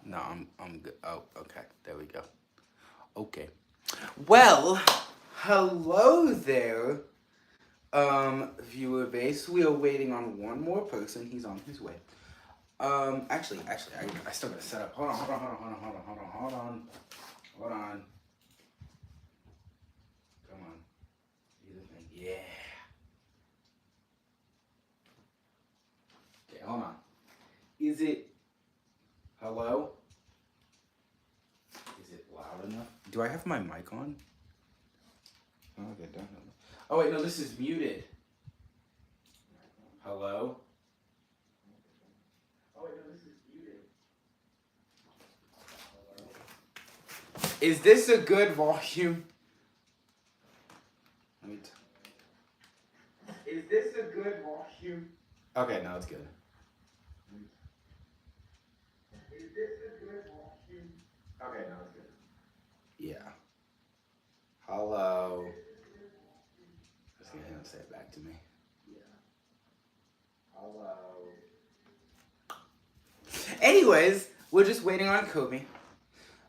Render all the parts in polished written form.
No, I'm good. Oh, okay. There we go. Okay. Well, hello there, viewer base. We are waiting on one more person. He's on his way. Actually, I still gotta set up. Hold on. Come on. Do the thing. Yeah. Okay, hold on. Is it? Hello? Is it loud enough? Do I have my mic on? Oh, okay, don't. Oh wait, no, this is muted. Hello? Oh wait, no, this is muted. Hello? Is this a good volume? Let me. Is this a good volume? Okay, no, it's good. Is this a good volume? Okay, no, it's good. Yeah. Hello. Just gonna have to say it back to me. Yeah. Hello. Anyways, we're just waiting on Colby.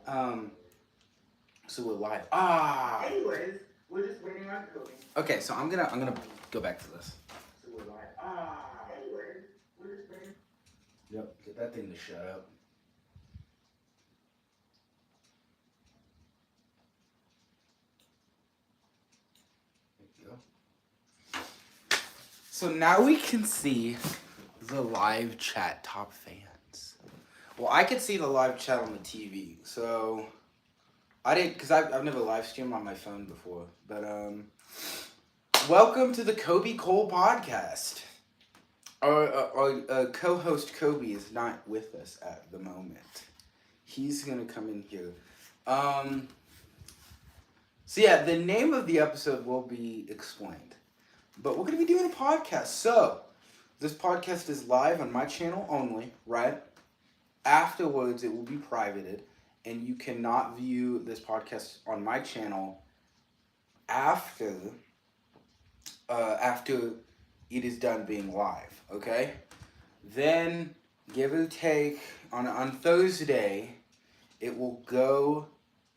So we're live. Anyways, we're just waiting on Colby. Okay, so I'm gonna go back to this. So we're live. Anyways, we're just waiting. Yep. Get that thing to shut up. So now we can see the live chat top fans. Well, I could see the live chat on the TV. So I didn't, because I've never live streamed on my phone before. But welcome to the Colby Cole podcast. Our co-host Colby is not with us at the moment. He's gonna come in here. So yeah, the name of the episode will be explained. But we're going to be doing a podcast. So, this podcast is live on my channel only, right? Afterwards, it will be privated. And you cannot view this podcast on my channel after it is done being live, okay? Then, give or take, on Thursday, it will go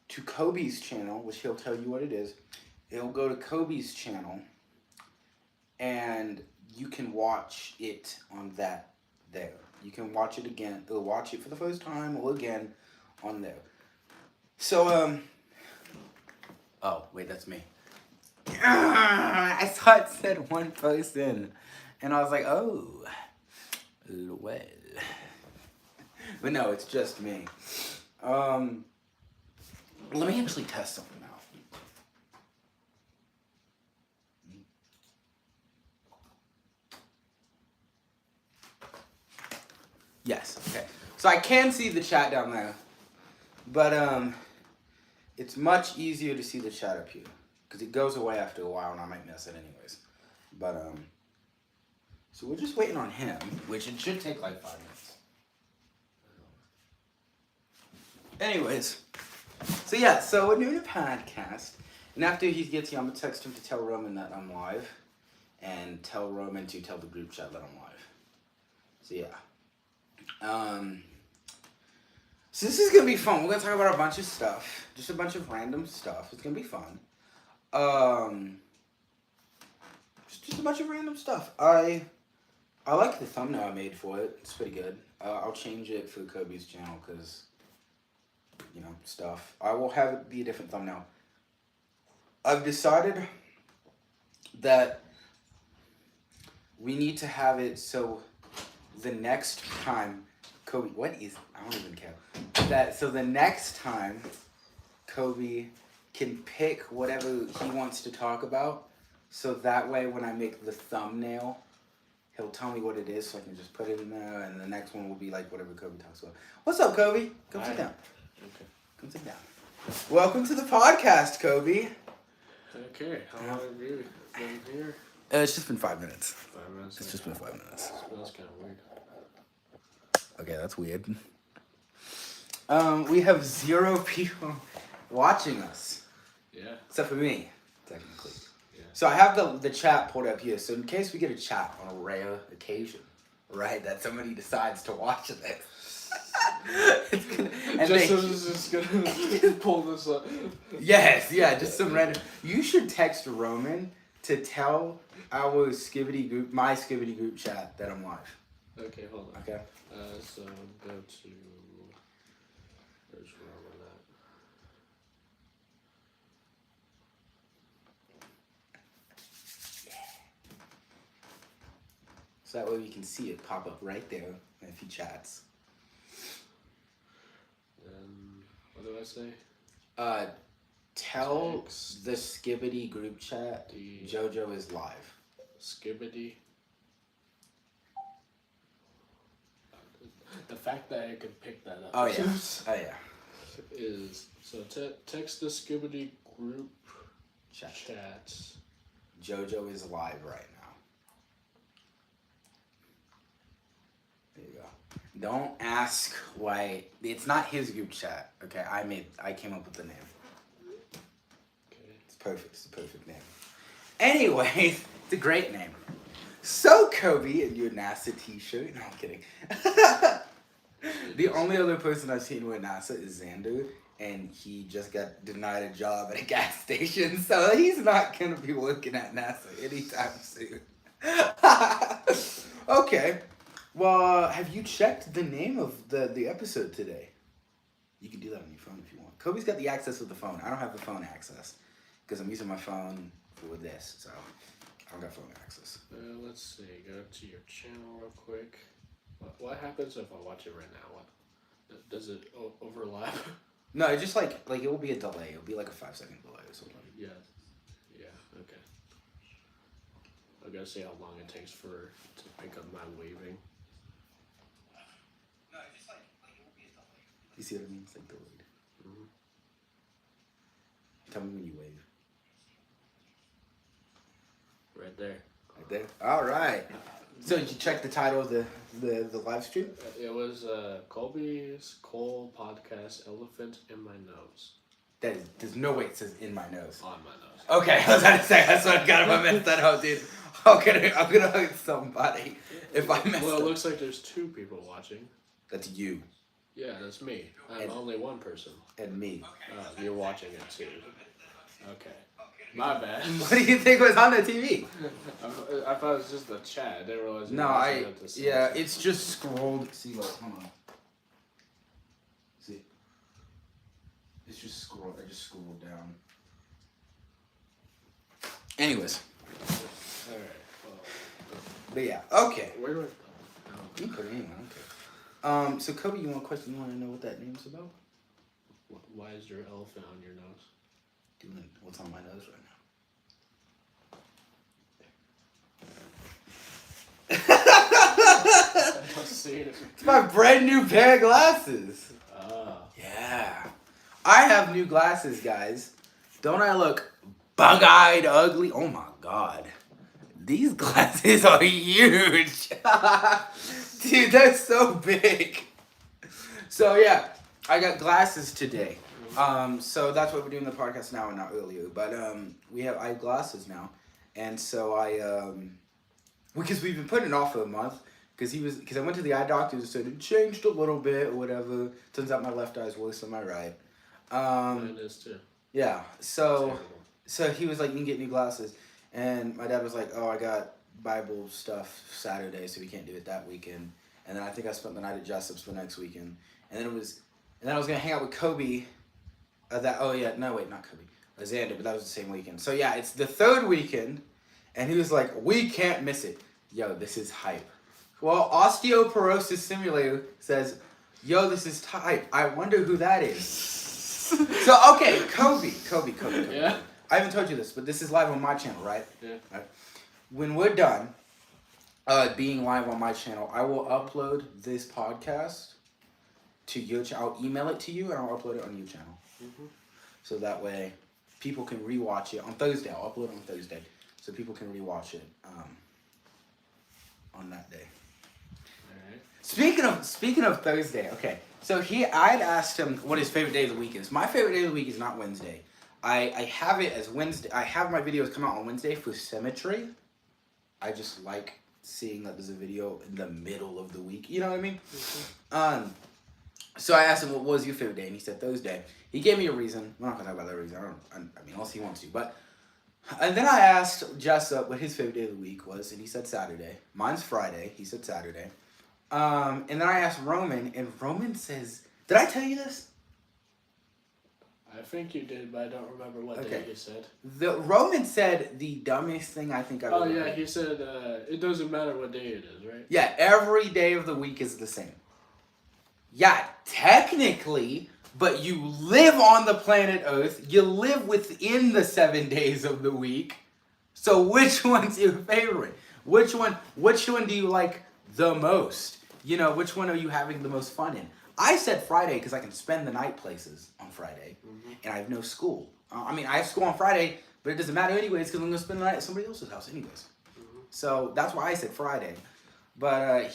to Colby's channel, which he'll tell you what it is. It will go to Colby's channel. And you can watch it on that there. You can watch it again, or watch it for the first time, or again on there. So, oh, wait, that's me. I thought it said one person. And I was like, oh, well. But no, it's just me. Let me actually test something out. Yes, okay. So I can see the chat down there. But it's much easier to see the chat up here. Because it goes away after a while and I might miss it anyways. But so we're just waiting on him, which it should take like 5 minutes. Anyways. So yeah, so we're doing a podcast. And after he gets here, I'm gonna text him to tell Roman that I'm live. And tell Roman to tell the group chat that I'm live. So yeah. So this is gonna be fun. We're gonna talk about a bunch of stuff, just a bunch of random stuff. It's gonna be fun. Just a bunch of random stuff. I like the thumbnail I made for it. It's pretty good. I'll change it for Kobe's channel because, you know, stuff. I will have it be a different thumbnail. I've decided that we need to have it so the next time Kobe, what is, I don't even care. So the next time Kobe can pick whatever he wants to talk about, so that way when I make the thumbnail, he'll tell me what it is so I can just put it in there, and the next one will be like whatever Kobe talks about. What's up, Kobe? Come sit down. Okay. Come sit down. Welcome to the podcast, Kobe. Okay, how long have you been here? It's just been 5 minutes. 5 minutes. It's just been 5 minutes. That's kind of weird. Okay, that's weird. We have 0 people watching us. Yeah. Except for me, technically. Yeah. So I have the chat pulled up here. So in case we get a chat on a rare occasion, right, that somebody decides to watch this, And just they- as just gonna pull this up. Yes, yeah, just some random. You should text Roman to tell our Skibbity group, my Skibbity group chat that I'm live. Okay, hold on. Okay. So go to. Where's Roman at? So that way we can see it pop up right there if he chats. What do I say? Tell Text the Skibbity group chat the JoJo is live. Skibbity. The fact that I could pick that up. Oh yeah. Oh yeah. Is so text the Skibbity group Chat. chats. JoJo is live right now. There you go. Don't ask why. It's not his group chat. Okay, I came up with the name. Okay. It's perfect. It's the perfect name. Anyways, it's a great name. So Kobe in your NASA t-shirt. No, I'm kidding. The only other person I've seen wear NASA is Xander, and he just got denied a job at a gas station, so he's not gonna be working at NASA anytime soon. Okay. Well, have you checked the name of the episode today? You can do that on your phone if you want. Kobe's got the access with the phone. I don't have the phone access because I'm using my phone for this, so I don't got phone access. Let's see. Go to your channel real quick. What happens if I watch it right now? What does it overlap? No, it's just like it will be a delay. It'll be like a 5-second delay or something. Yeah. Okay. I gotta see how long it takes to pick up my waving. No, it's just like it will be a delay. You see what I mean? It's like delayed. Mm-hmm. Tell me when you wave. Right there. Right there. All right. So did you check the title of the live stream? It was Colby's Cole podcast, Elephant in My Nose. There's no way it says in my nose. On my nose. Okay, I was about to say that's what I got if I messed that up, dude. I'm gonna hurt somebody if I mess Well, up. it looks like there's two people watching. That's you Yeah, that's me. I'm And- only one person. and me. You're watching it too. Okay. My bad. What do you think was on the TV? I thought it was just the chat. I didn't realize you No, were watching at the same time. it's just scrolled. See, look, hold on. See, it's just scrolled. I just scrolled down. Anyways, Alright, well. but yeah, okay. Where do I... You can put it anywhere. Okay. So Kobe, you want a question? You want to know what that name's about? Why is there an elephant on your nose? Doing what's on my nose right I don't see it. It's my brand new pair of glasses. Yeah. I have new glasses, guys. Don't I look bug-eyed ugly? Oh my god. These glasses are huge. Dude, they're so big. So yeah, I got glasses today. So that's what we're doing the podcast now and not earlier. But I have glasses now. And so because we've been putting it off for a month. Because I went to the eye doctor and said it changed a little bit or whatever. Turns out my left eye is worse than my right. Mine is too. Yeah. So Terrible. so he was like, you can get new glasses. And my dad was like, oh, I got Bible stuff Saturday, so we can't do it that weekend. And then I think I spent the night at Jessup's the next weekend. And then I was gonna hang out with Kobe. Not Kobe. Xander, but that was the same weekend. So yeah, it's the third weekend, and he was like, we can't miss it. Yo, this is hype. Well, Osteoporosis Simulator says, yo, this is hype. I wonder who that is. So okay, Kobe. Yeah? I haven't told you this, but this is live on my channel, right? Yeah. Right. When we're done being live on my channel, I will upload this podcast to your channel. I'll email it to you, and I'll upload it on your channel. Mm-hmm. So that way, people can rewatch it on Thursday. I'll upload it on Thursday, so people can rewatch it on that day. Alright. Speaking of Thursday, okay. So I'd asked him what his favorite day of the week is. My favorite day of the week is not Wednesday. I have it as Wednesday. I have my videos come out on Wednesday for symmetry. I just like seeing that there's a video in the middle of the week. You know what I mean? Mm-hmm. So I asked him, what was your favorite day? And he said Thursday. He gave me a reason. We're not going to talk about that reason. I mean, unless he wants to. But, and then I asked Jessup what his favorite day of the week was, and he said Saturday. Mine's Friday. He said Saturday. And then I asked Roman, and Roman says, did I tell you this? I think you did, but I don't remember what day you said. The Roman said the dumbest thing I think I've ever heard. He said it doesn't matter what day it is, right? Yeah, every day of the week is the same. Yeah, technically, but you live on the planet Earth. You live within the 7 days of the week. So which one's your favorite? Which one do you like the most? You know, which one are you having the most fun in? I said Friday because I can spend the night places on Friday, and I have no school. I mean, I have school on Friday, but it doesn't matter anyways because I'm going to spend the night at somebody else's house anyways. So that's why I said Friday. But I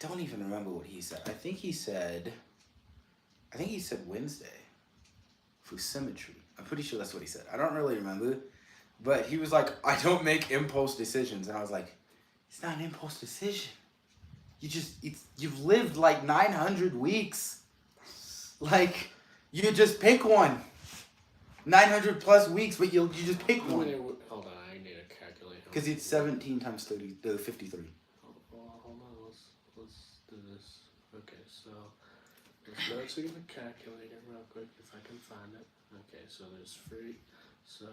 don't even remember what he said. I think he said Wednesday for symmetry. I'm pretty sure that's what he said. I don't really remember. But he was like, I don't make impulse decisions. And I was like, it's not an impulse decision. You've lived like 900 weeks. Like, you just pick one. 900 plus weeks, but you just pick one. Hold on, I need to calculate. Because it's 17 times 53. Hold on, let's do this. Okay, so let's go to the calculator real quick if I can find it. Okay, so there's 3. So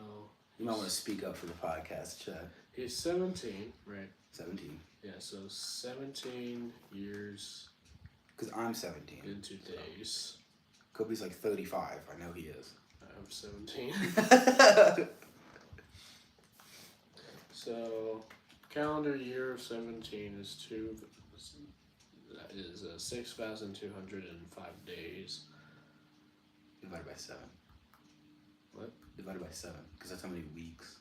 you might want to speak up for the podcast, Chad. He's 17, right? 17. Yeah, so 17 years. Because I'm 17. Into days. Colby's like 35. I know he is. I'm 17. So, calendar year of 17 is 6,205 days. Divided by 7. What? Divided by 7, because that's how many weeks.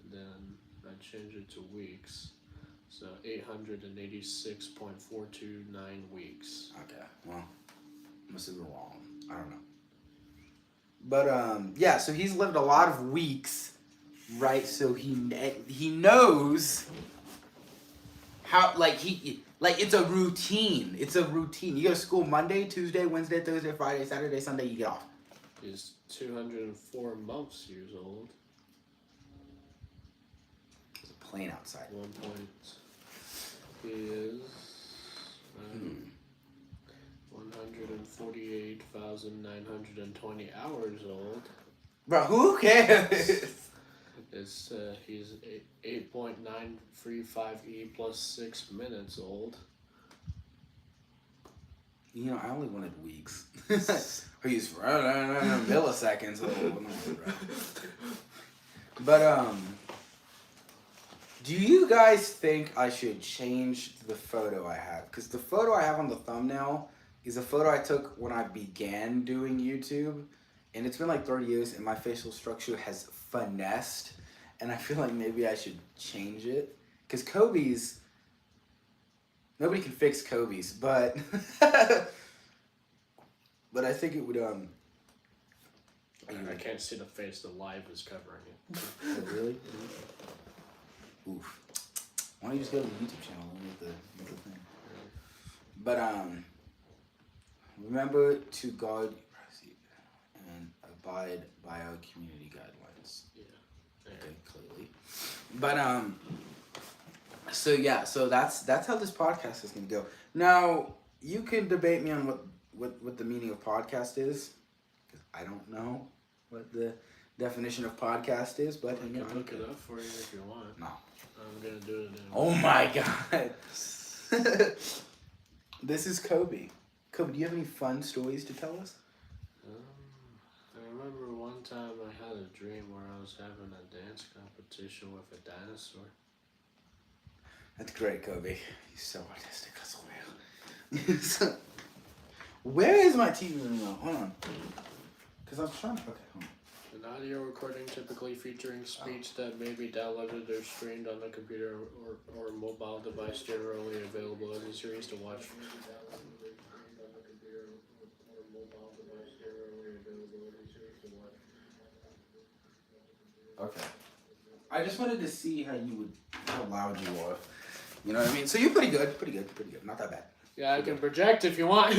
And then I change it to weeks. So 886.429 weeks. Okay, well, must have been wrong. I don't know. But yeah, so he's lived a lot of weeks, right? So he knows how it's a routine. It's a routine. You go to school Monday, Tuesday, Wednesday, Thursday, Friday, Saturday, Sunday. You get off. He's 204 months years old. There's a plane outside. 1 point. He is 148,920 hours old. Bro, who cares? He's 8.935 plus 6 minutes old. You know, I only wanted weeks. He's milliseconds old. But do you guys think I should change the photo I have? Because the photo I have on the thumbnail is a photo I took when I began doing YouTube. And it's been like 30 years and my facial structure has finessed. And I feel like maybe I should change it. Because Kobe's... Nobody can fix Kobe's, but... but I think it would... I can't see the face. The live is covering it. Oh, really? Oof. Why don't you just go to the YouTube channel and make the thing? But remember to guard and abide by our community guidelines. Yeah. Okay, clearly. But so yeah, so that's how this podcast is gonna go. Now you can debate me on what the meaning of podcast is, because I don't know what the definition of podcast is, but I can look it up for you if you want. No. I'm gonna do it in Oh my god. This is Kobe. Kobe, do you have any fun stories to tell us? I remember one time I had a dream where I was having a dance competition with a dinosaur. That's great, Kobe. You're so artistic. That's real. Where is my TV remote? Hold on. Because I'm trying to... Okay, hold on. An audio recording typically featuring speech that may be downloaded or streamed on a computer or mobile device generally available as a series to watch. Okay. I just wanted to see how loud you are. You know what I mean? So you're pretty good. Not that bad. Yeah, I can project if you want.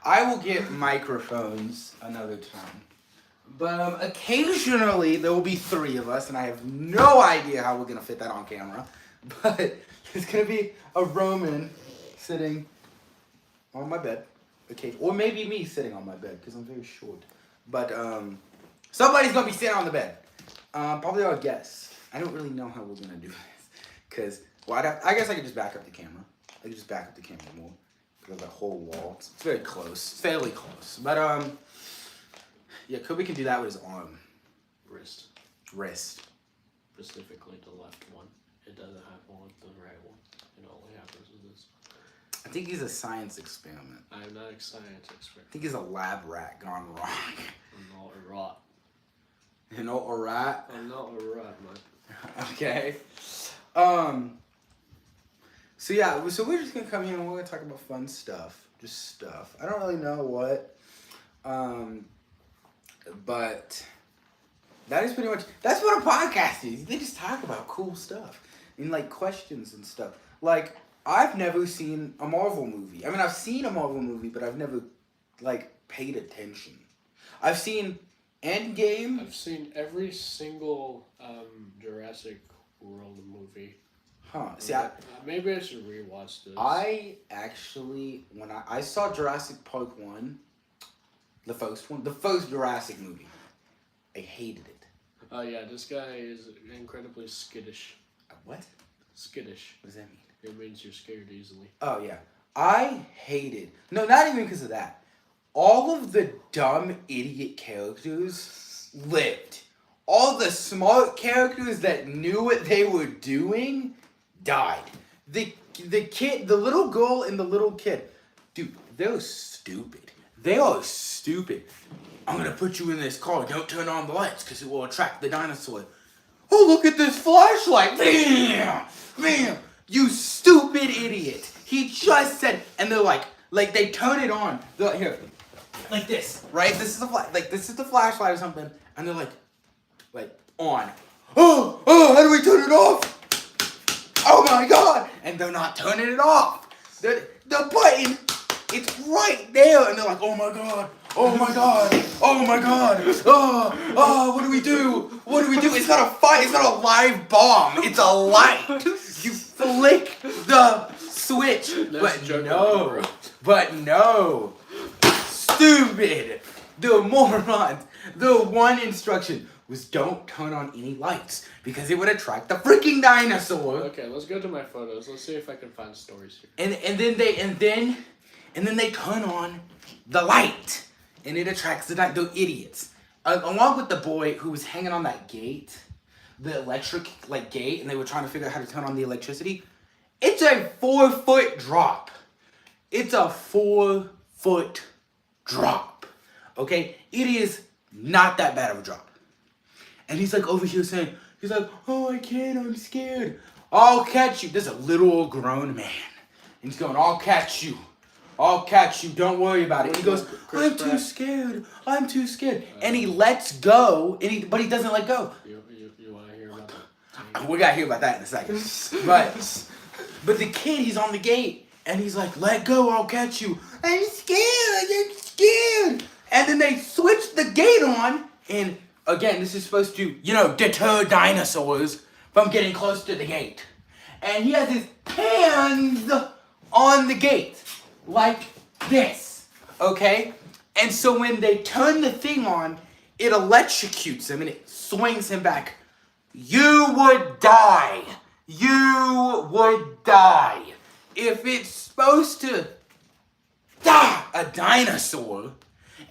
I will get microphones another time. But occasionally there will be 3 of us, and I have no idea how we're gonna fit that on camera. But there's gonna be a Roman sitting on my bed, okay, or maybe me sitting on my bed because I'm very short. But somebody's gonna be sitting on the bed. Probably our guest. I don't really know how we're gonna do this because I guess I could just back up the camera. I could just back up the camera more because of that whole wall. It's very close, it's fairly close. But yeah, Colby can do that with his arm. Wrist. Specifically the left one. It doesn't happen with the right one. It only happens with this. I think he's a science experiment. I'm not a science expert. I think he's a lab rat gone wrong. I'm not a rat. You know, a rat? I'm not a rat, man. Okay. So yeah, so we're just gonna come here and we're gonna talk about fun stuff. Just stuff. I don't really know what. But that is pretty much, that's what a podcast is. They just talk about cool stuff and like questions and stuff. Like, I've never seen a Marvel movie. I mean, I've seen a Marvel movie, but I've never like paid attention. I've seen Endgame. I've seen every single Jurassic World movie. Huh. See, maybe I should rewatch this. I actually, when I saw Jurassic Park 1, the first Jurassic movie, I hated it. Oh yeah, this guy is incredibly skittish. What? Skittish. What does that mean? It means you're scared easily. Oh yeah. I hated, no, not even because of that. All of the dumb idiot characters lived. All the smart characters that knew what they were doing died. The kid, the little girl and the little kid, dude, they're stupid. They are stupid. I'm gonna put you in this car. Don't turn on the lights because it will attract the dinosaur. Oh, look at this flashlight. Bam! Bam! You stupid idiot. He just said, and they're like they turn it on. They're like, here, like this, right? This is the flashlight or something. And they're like on. Oh, how do we turn it off? Oh my God! And they're not turning it off. The button, it's right there. And they're like, oh my God. Oh my God! Oh my God! Oh! What do we do? What do we do? It's not a fight. It's not a live bomb. It's a light. You flick the switch. But no. Stupid. The morons. The one instruction was don't turn on any lights because it would attract the freaking dinosaur. Okay, let's go to my photos. Let's see if I can find stories here. And then they turn on the light. And it attracts the idiots. Along with the boy who was hanging on that gate, the electric gate, and they were trying to figure out how to turn on the electricity. It's a 4-foot drop. It's a 4-foot drop. Okay? It is not that bad of a drop. And he's over here saying, oh, I can't, I'm scared. I'll catch you. There's a little grown man. And he's going, I'll catch you. I'll catch you. Don't worry about it. And he goes, I'm too scared. I'm too scared. And he lets go, but he doesn't let go. You want to hear about that? We got to hear about that in a second. But the kid, he's on the gate. And he's like, let go. I'll catch you. I'm scared. I'm scared. And then they switch the gate on. And again, this is supposed to, deter dinosaurs from getting close to the gate. And he has his hands on the gate. Like this, okay? And so when they turn the thing on, it electrocutes him and it swings him back. You would die. You would die. If it's supposed to die a dinosaur,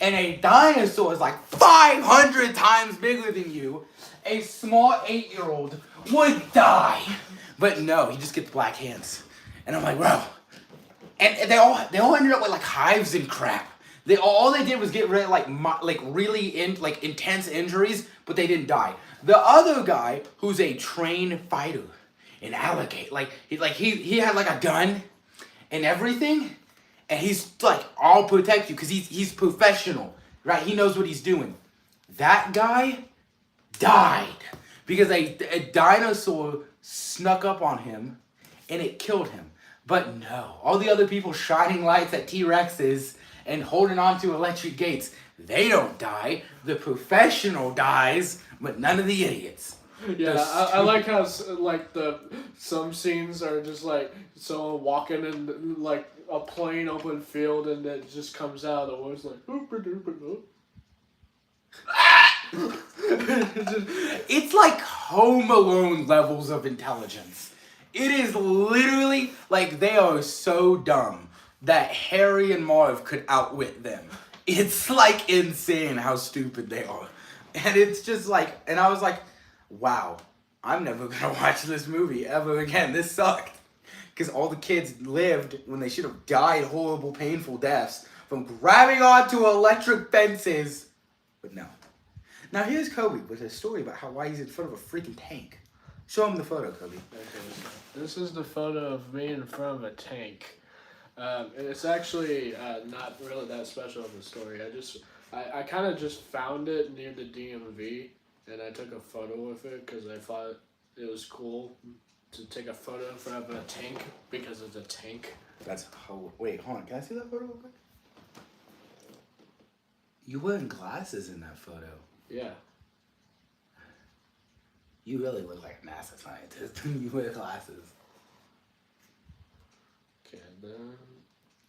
and a dinosaur is 500 times bigger than you, a small 8-year-old would die. But no, he just gets black hands. And I'm like, bro. And they all ended up with hives and crap. All they did was get rid of really intense injuries, but they didn't die. The other guy, who's a trained fighter, an alligator, he had a gun and everything, and he's I'll protect you because he's professional, right? He knows what he's doing. That guy died because a dinosaur snuck up on him and it killed him. But no, all the other people shining lights at T-Rexes and holding on to electric gates. They don't die. The professional dies, but none of the idiots. Yeah, I like how like some scenes are just like someone walking in like a plain open field and it just comes out of the woods like. It's like Home Alone levels of intelligence. It is literally like they are so dumb that Harry and Marv could outwit them. It's like insane how stupid they are. And it's just like, and I was like, wow, I'm never gonna watch this movie ever again. This sucked. Because all the kids lived when they should have died horrible, painful deaths from grabbing onto electric fences. But no. Now here's Colby with a story about why he's in front of a freaking tank. Show him the photo, Colby. Okay, this is the photo of me in front of a tank. It's actually not really that special of a story. I kind of just found it near the DMV, and I took a photo with it because I thought it was cool to take a photo in front of a tank because it's a tank. Wait, hold on. Can I see that photo real quick? You wearing glasses in that photo. Yeah. You really look like a NASA scientist when you wear glasses. Okay,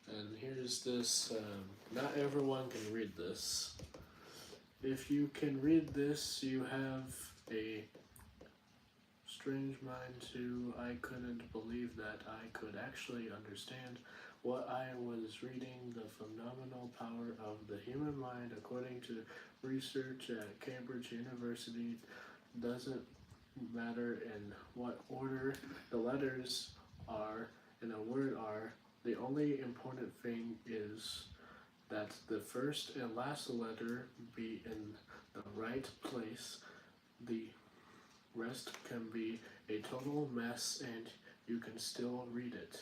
and here's this. Not everyone can read this. If you can read this, you have a strange mind too. I couldn't believe that I could actually understand what I was reading. The phenomenal power of the human mind, according to research at Cambridge University, doesn't matter in what order the letters are in a word are. The only important thing is that the first and last letter be in the right place. The rest can be a total mess and you can still read it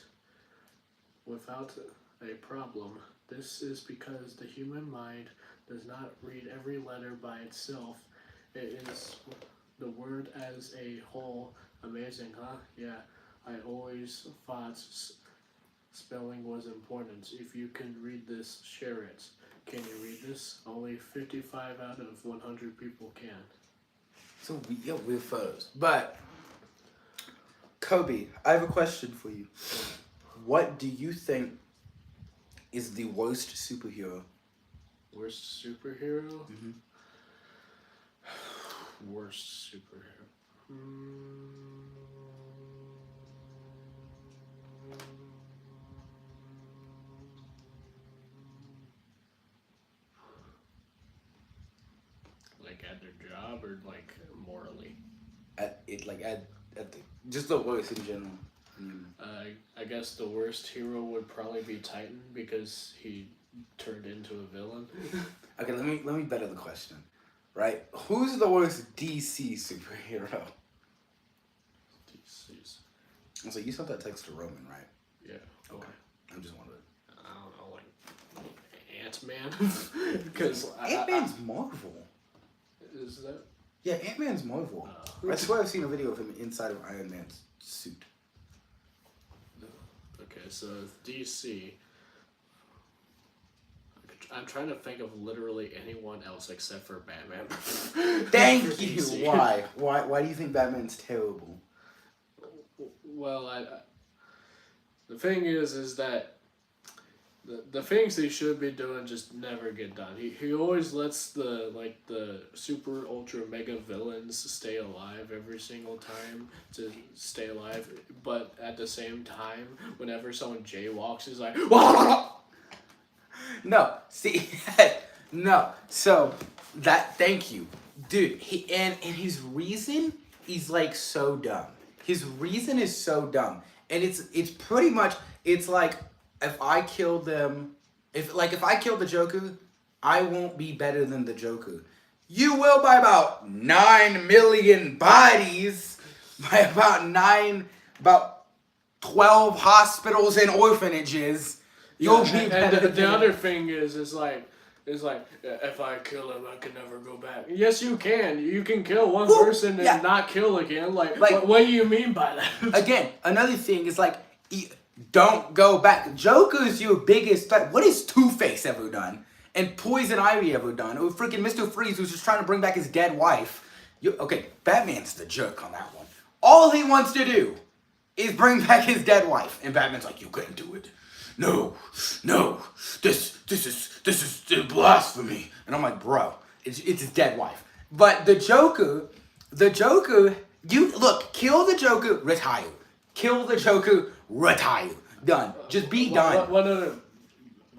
without a problem. This is because the human mind does not read every letter by itself. It is the word as a whole. Amazing, huh? Yeah, I always thought spelling was important. If you can read this, share it. Can you read this? Only 55 out of 100 people can. So we're photos. But, Colby, I have a question for you. What do you think is the worst superhero? Worst superhero? Mm-hmm. Worst superhero. Like at their job or like morally? Just the worst in general. I guess the worst hero would probably be Titan because he turned into a villain. Okay, let me better the question. Right? Who's the worst DC superhero? DC's. So you sent that text to Roman, right? Yeah. Okay. I'm just wondering. I don't know, like Ant-Man? Because Ant-Man's Marvel. Is that? Yeah, Ant-Man's Marvel. I swear I've seen a video of him inside of Iron Man's suit. Okay, so DC. I'm trying to think of literally anyone else except for Batman. Thank you. DC. Why? Why do you think Batman's terrible? Well, the thing is that the things he should be doing just never get done. He always lets the super ultra mega villains stay alive every single time to stay alive, but at the same time, whenever someone jaywalks, he's like, no, see, no. So thank you, dude. And his reason is like so dumb. His reason is so dumb, and it's pretty much like if I kill them, if I kill the Joker, I won't be better than the Joker. You will by about 9 million bodies, by about 12 hospitals and orphanages. You'll be better. And the other thing is like if I kill him, I can never go back. Yes, you can. You can kill one person and not kill again. Like what do you mean by that? Again, another thing is like Don't go back. Joker's your biggest threat. What has Two-Face ever done? And Poison Ivy ever done? Or freaking Mr. Freeze, who's just trying to bring back his dead wife. Okay, Batman's the jerk on that one. All he wants to do is bring back his dead wife. And Batman's like, you couldn't do it. No, this is blasphemy. And I'm like, bro, it's his dead wife. But the Joker, you look, kill the Joker, retire. Kill the Joker, retire. Done. Just be done. What other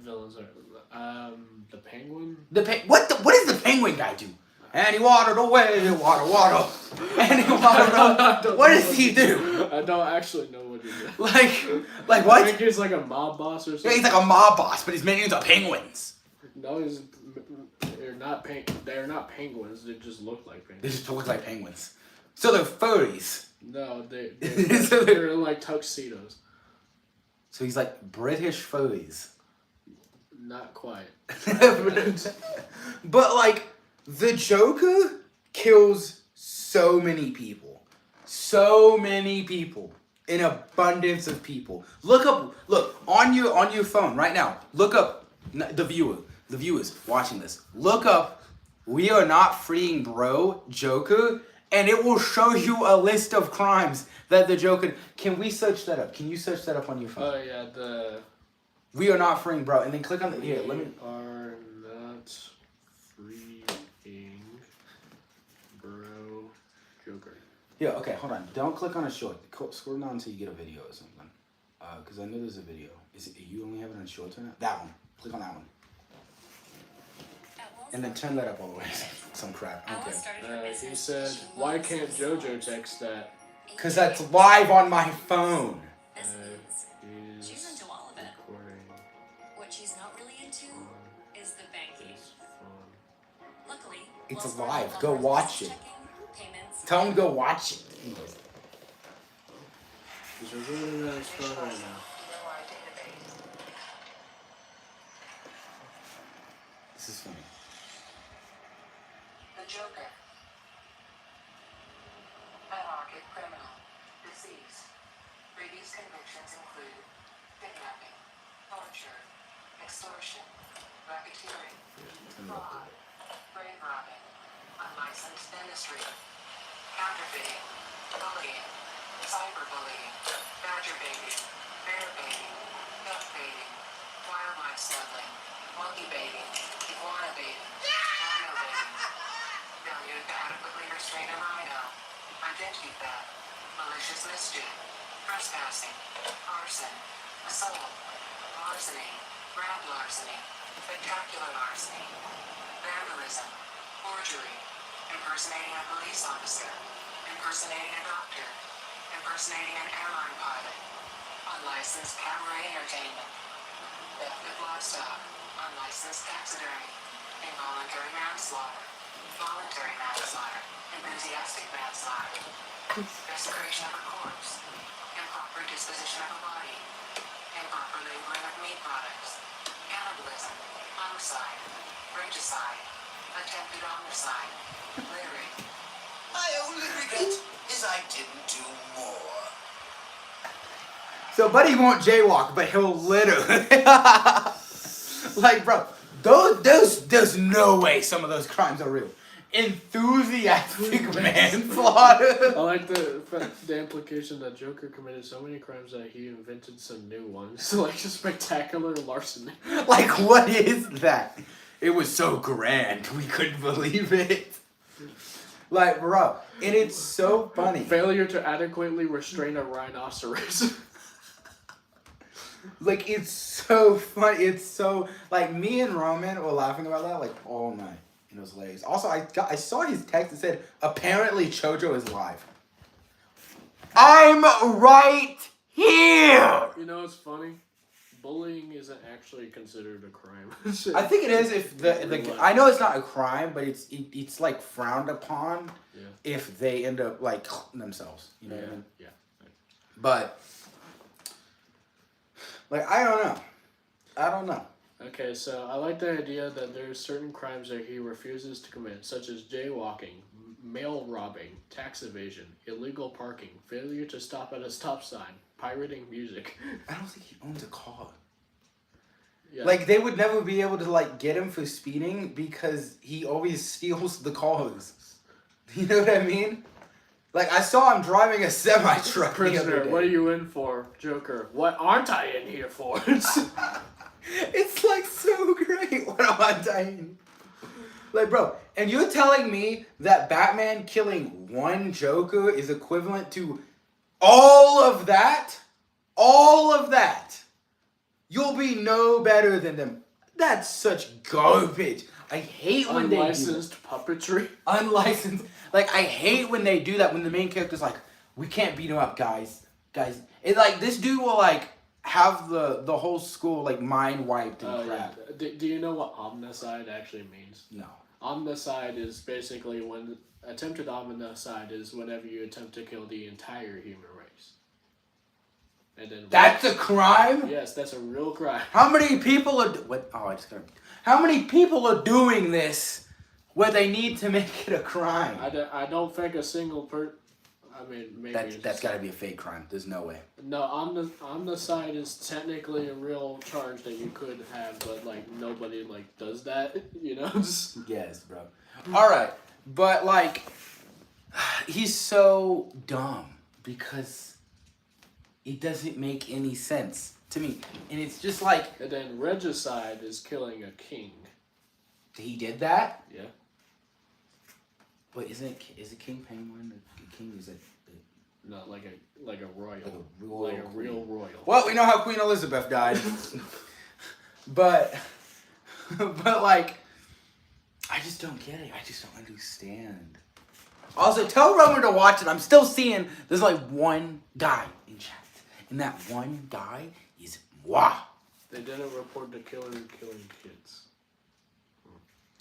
villains are the Penguin? What does the Penguin guy do? And he watered away, water. And he watered away. What does he do? I don't actually know what he did. Like what? I think he's like a mob boss or something. Yeah, he's like a mob boss, but his minions are penguins. No, they're not penguins. They just look like penguins. They just look like penguins. So they're furries. No, they're like tuxedos. So he's like British furries. Not quite. But like the Joker kills so many people. So many people. An abundance of people. Look on your phone right now. Look up the viewers watching this. Look up "We Are Not Freeing Bro Joker," and it will show you a list of crimes that the Joker. Can we search that up? Can you search that up on your phone? Oh yeah, "We Are Not Freeing Bro," and then click on the here. Let me. Are not freeing bro Joker. Yeah, okay, hold on. Don't click on a short. Scroll down until you get a video or something. Because I know there's a video. Is it you only have it on shorts right now? That one. Click on that one. And then turn that up all the way. Some crap. Okay. He said, "Why can't JoJo text that?" Because that's live on my phone. She's into all of it. What she's not really into is the banking. Luckily, It's live. Go watch it. Tell him to go watch it. He's reviewing his phone right now. This is funny. The Joker. Anarchic criminal. Deceased. Previous convictions include kidnapping, torture, extortion, racketeering, fraud, grave robbing, unlicensed industry, counterfeiting, bullying, cyberbullying, badger baiting, bear baiting, duck baiting, wildlife smuggling, monkey baiting, iguana baiting, rhino baiting, failure to adequately restrain a rhino, identity theft, malicious mischief, trespassing, arson, assault, larceny, grand larceny, spectacular larceny, vandalism, forgery, impersonating a police officer, impersonating a doctor, impersonating an airline pilot, unlicensed cabaret entertainment, theft of livestock, unlicensed taxidermy, involuntary manslaughter, voluntary manslaughter, enthusiastic manslaughter, desecration of a corpse, improper disposition of a body, improper labeling of meat products, cannibalism, homicide, regicide, attempted homicide, littering. My only regret is I didn't do more. So Buddy won't jaywalk, but he'll litter. Like, bro, there's no way some of those crimes are real. Enthusiastic manslaughter. I like the implication that Joker committed so many crimes that he invented some new ones. So like just spectacular larceny. Like, what is that? It was so grand, we couldn't believe it. Like, bro, and it's so funny. Failure to adequately restrain a rhinoceros. Like, it's so funny. It's so, like, me and Roman were laughing about that, like, all night. And it was hilarious. Also, I saw his text that said, apparently Chojo is live. I'm right here! You know what's funny? Bullying isn't actually considered a crime. I think it is if the I know it's not a crime, but it's like frowned upon if they end up like themselves. You know what I mean? Yeah. But like I don't know. Okay, so I like the idea that there's certain crimes that he refuses to commit, such as jaywalking, mail robbing, tax evasion, illegal parking, failure to stop at a stop sign, pirating music. I don't think he owns a car. Yeah. Like, they would never be able to, like, get him for speeding because he always steals the cars. You know what I mean? Like, I saw him driving a semi-truck the other Prisoner, day. what are you in for? Joker, what aren't I in here for? It's, like, so great. What am I dying? Like, bro, and you're telling me that Batman killing one Joker is equivalent to all of that? All of that? You'll be no better than them. That's such garbage. I hate when they do that. Unlicensed puppetry. Unlicensed. Like, I hate when they do that, when the main character's like, we can't beat him up, guys. Guys. It's like, this dude will, like, have the whole school, like, mind wiped and crap. Yeah. Do you know what omnicide actually means? No. Omnicide is basically when... Attempted omnicide is whenever you attempt to kill the entire human race. And then That's a crime? Yes, that's a real crime. How many people are... What? Oh, I just got... How many people are doing this where they need to make it a crime? I don't think a single I mean, maybe... That's got to be a fake crime. There's no way. No, omnicide is technically a real charge that you could have, but, like, nobody, like, does that, you know? Yes, bro. Alright, but, like, he's so dumb because it doesn't make any sense to me. And it's just like... And then regicide is killing a king. He did that? Yeah. But is it King Penguin? The king is it? No, like a royal. Like a real royal. Well, we know how Queen Elizabeth died. but like, I just don't get it. I just don't understand. Also, tell Roman to watch it. I'm still seeing there's like one guy in chat. And that one guy is moi. They didn't report the killer killing kids.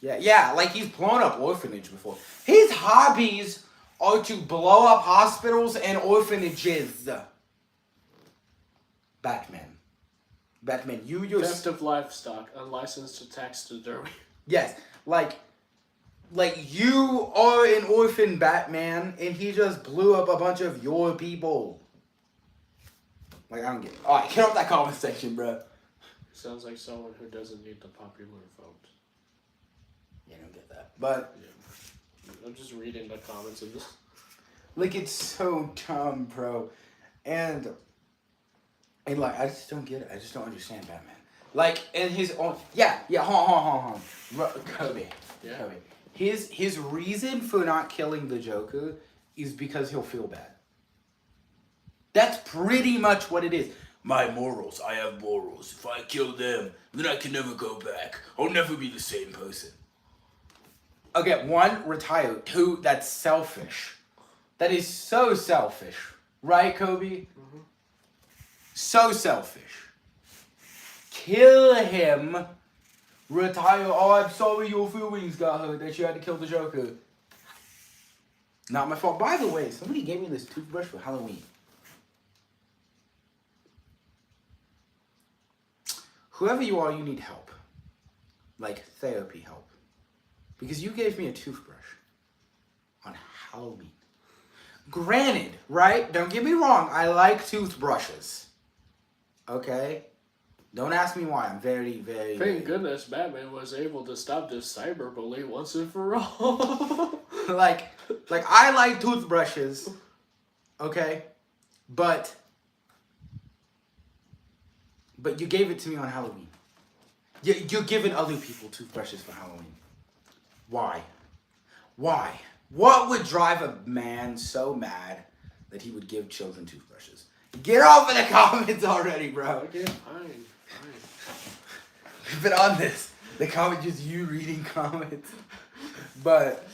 Yeah, like he's blown up orphanage before. His hobbies are to blow up hospitals and orphanages. Batman, you yourself. Theft of livestock, unlicensed taxidermy. Yes, like you are an orphan Batman, and he just blew up a bunch of your people. Like, I don't get it. Alright, get off that comment section, bro. Sounds like someone who doesn't need the popular vote. Yeah, I don't get that. But, Yeah. I'm just reading the comments of this. like, it's so dumb, bro. And like, I just don't get it. I just don't understand Batman. Like, in his own... Yeah, hold on. Colby. Yeah. Colby. His reason for not killing the Joker is because he'll feel bad. That's pretty much what it is. My morals. I have morals. If I kill them, then I can never go back. I'll never be the same person. Okay, one, retire. Two, that's selfish. That is so selfish. Right, Colby? Mm-hmm. So selfish. Kill him. Retire. Oh, I'm sorry your feelings got hurt that you had to kill the Joker. Not my fault. By the way, somebody gave me this toothbrush for Halloween. Whoever you are, you need help. Like therapy help. Because you gave me a toothbrush on Halloween. Granted, right? Don't get me wrong. I like toothbrushes. Okay? Don't ask me why. I'm very, very... Thank goodness Batman was able to stop this cyberbully once and for all. like I like toothbrushes. Okay? But you gave it to me on Halloween. You're giving other people toothbrushes for Halloween. Why? Why? What would drive a man so mad that he would give children toothbrushes? Get off in the comments already, bro. Okay, fine. We've been on this. The comment just you reading comments. But,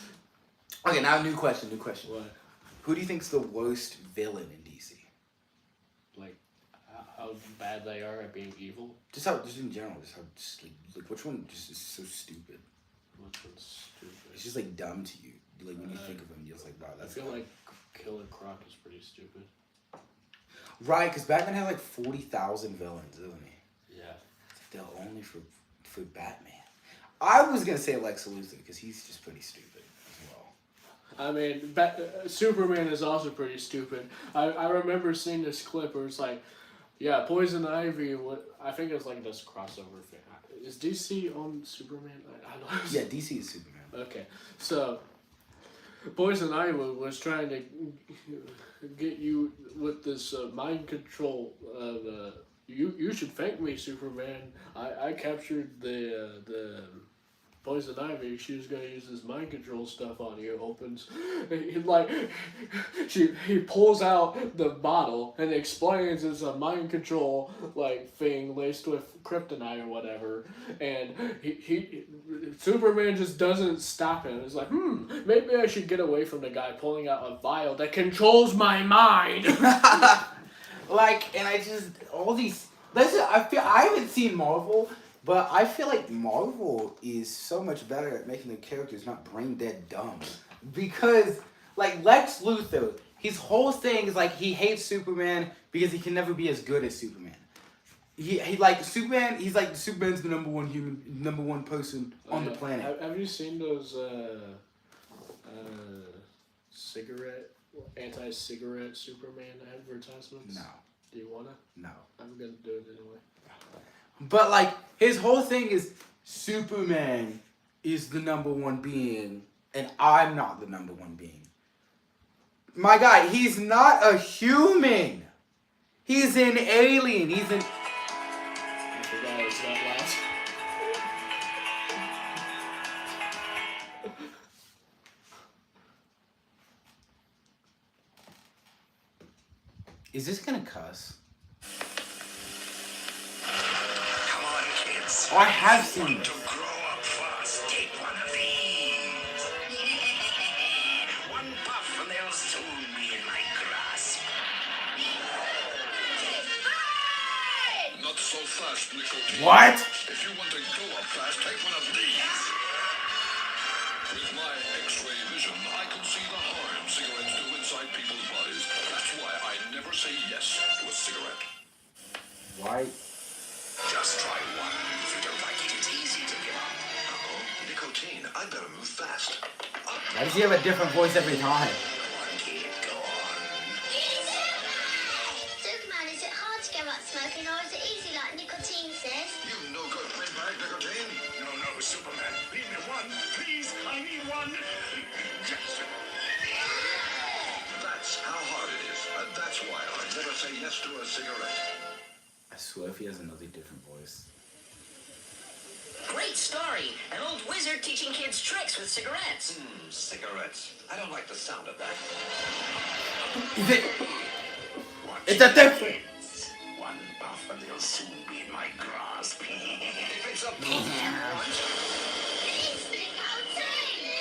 okay, now new question. What? Who do you think's the worst villain in DC? Like, how bad they are at being evil? Just in general, like which one just is so stupid? Which one's stupid? It's just like dumb to you. Like when you think of him, you're just like, wow, I that's feel dumb. like Killer Croc is pretty stupid. Right, because Batman had like 40,000 villains, doesn't he? Yeah. They're only for Batman. I was gonna say Lex Luthor because he's just pretty stupid as well. I mean, Superman is also pretty stupid. I remember seeing this clip where it's like, yeah, Poison Ivy. I think it's like this crossover thing. Is DC on Superman? I don't know. Yeah, DC is Superman. Okay, so Poison Ivy was trying to get you with this mind control. You should thank me, Superman. I captured the Poison Ivy. She was gonna use this mind control stuff on you. Opens, he pulls out the bottle and explains it's a mind control thing laced with kryptonite or whatever. And he Superman just doesn't stop him. It's like, maybe I should get away from the guy pulling out a vial that controls my mind. And I just all these. Listen, I haven't seen Marvel. But I feel like Marvel is so much better at making the characters not brain dead dumb. Because, Lex Luthor, his whole thing is he hates Superman because he can never be as good as Superman. Superman, he's Superman's the number one person on the planet. Have you seen those anti-cigarette Superman advertisements? No. Do you wanna? No. I'm gonna do it anyway. But his whole thing is Superman is the number one being, and I'm not the number one being. My guy, he's not a human. He's an alien. I forgot it's that last. Is this gonna cuss? Kids. Oh, I have seen this. To grow up fast, take one of these. One puff and they'll soon be in my grasp. Not so fast, Nicotine. What? If you want to go up fast, take one of these. With my X-ray vision, I can see the harm cigarettes do inside people's bodies. That's why I never say yes to a cigarette. Why? Just try one. If you don't like it, it's easy to give up. Uh-oh. Nicotine, I better move fast. Why does he have a different voice every time? Go on, kid, go on. Superman, is it hard to give up smoking or is it easy like nicotine says? You no good windbag, Nicotine. No, Superman. Leave me one. Please, I need one. That's how hard it is. And that's why I never say yes to a cigarette. I swear if he has another different voice. Great story. An old wizard teaching kids tricks with cigarettes. Cigarettes. I don't like the sound of that. Is it? It's a different. One puff and they'll soon be in my grasp. If it's a puff you want. It's nicotine!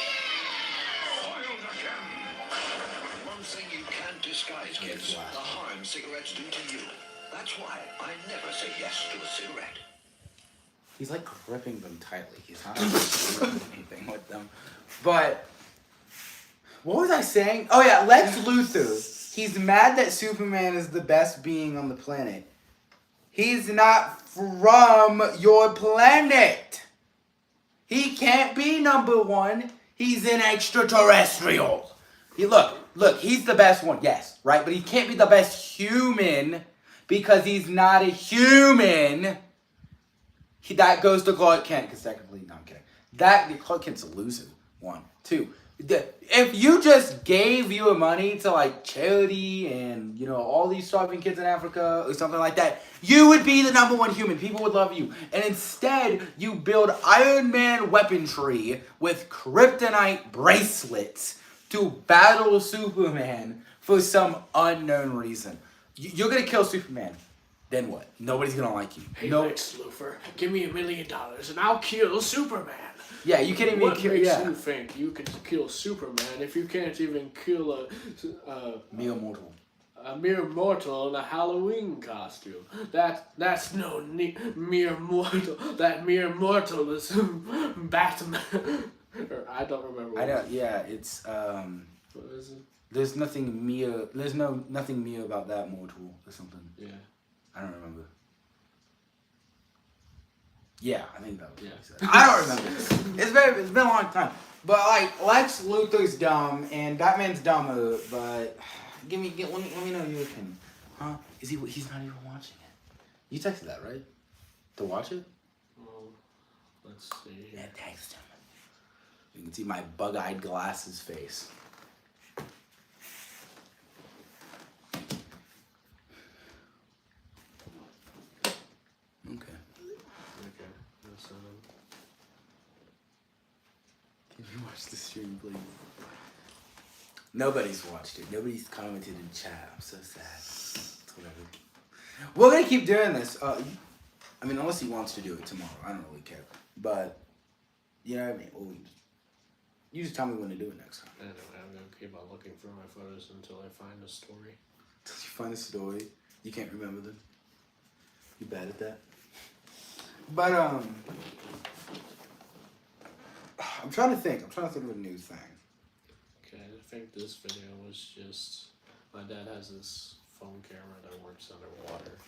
Foiled again. One thing you can't disguise, kids. Wow. The harm cigarettes do to you. That's why I never say yes to a cigarette. He's gripping them tightly. He's not doing anything with them. But what was I saying? Oh yeah, Lex Luthor. He's mad that Superman is the best being on the planet. He's not from your planet. He can't be number one. He's an extraterrestrial. Look, he's the best one, yes, right? But he can't be the best human because he's not a human. That goes to Clark Kent, because technically, no, I'm kidding. Clark Kent's a loser. 1, 2. If you just gave your money to charity and all these starving kids in Africa or something like that, you would be the number one human. People would love you. And instead, you build Iron Man weaponry with kryptonite bracelets to battle Superman for some unknown reason. You're gonna kill Superman. Then what? Nobody's gonna like you. Hey, Lex Luthor, give me $1 million and I'll kill Superman. Yeah, you can't even What kill. makes Yeah, you think you can kill Superman if you can't even kill mere mortal. a mere mortal in a Halloween costume? That's no mere mortal. That mere mortal is Batman. Or, I don't remember. I don't. Yeah, it's What is it? There's nothing mere. There's nothing mere about that mortal or something. Yeah. I don't remember. Yeah, I think that was Yeah. what he said. I don't remember. It's been a long time. But like Lex Luthor's dumb and Batman's dumber, but let me know your opinion. Huh? Is he? He's not even watching it. You texted that, right? To watch it? Well, let's see. Yeah, text him. You can see my bug-eyed glasses face. Okay. That's, Can you watch the stream, please? Nobody's watched it. Nobody's commented in chat. I'm so sad. It's whatever. We're gonna keep doing this. I mean, unless he wants to do it tomorrow, I don't really care. But you know what I mean. You just tell me when to do it next time. anyway, I'm gonna keep on looking through my photos until I find a story. Till you find a story, you can't remember them. You bad at that. But I'm trying to think. of a new thing. Okay, I think this video was just my dad has this phone camera that works underwater.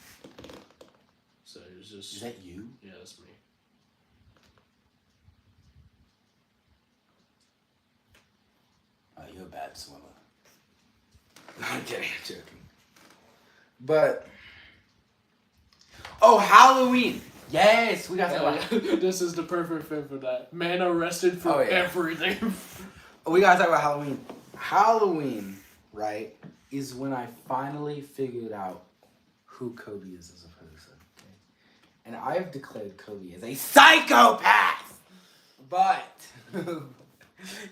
So it was just. Is that you? Yeah, that's me. Oh, you're a bad swimmer. I'm kidding, I'm joking. But Halloween. Yes, we got to talk about. This is the perfect fit for that. Man arrested for everything. We gotta talk about Halloween. Halloween, right, is when I finally figured out who Colby is as a person. Okay? And I have declared Colby as a psychopath. But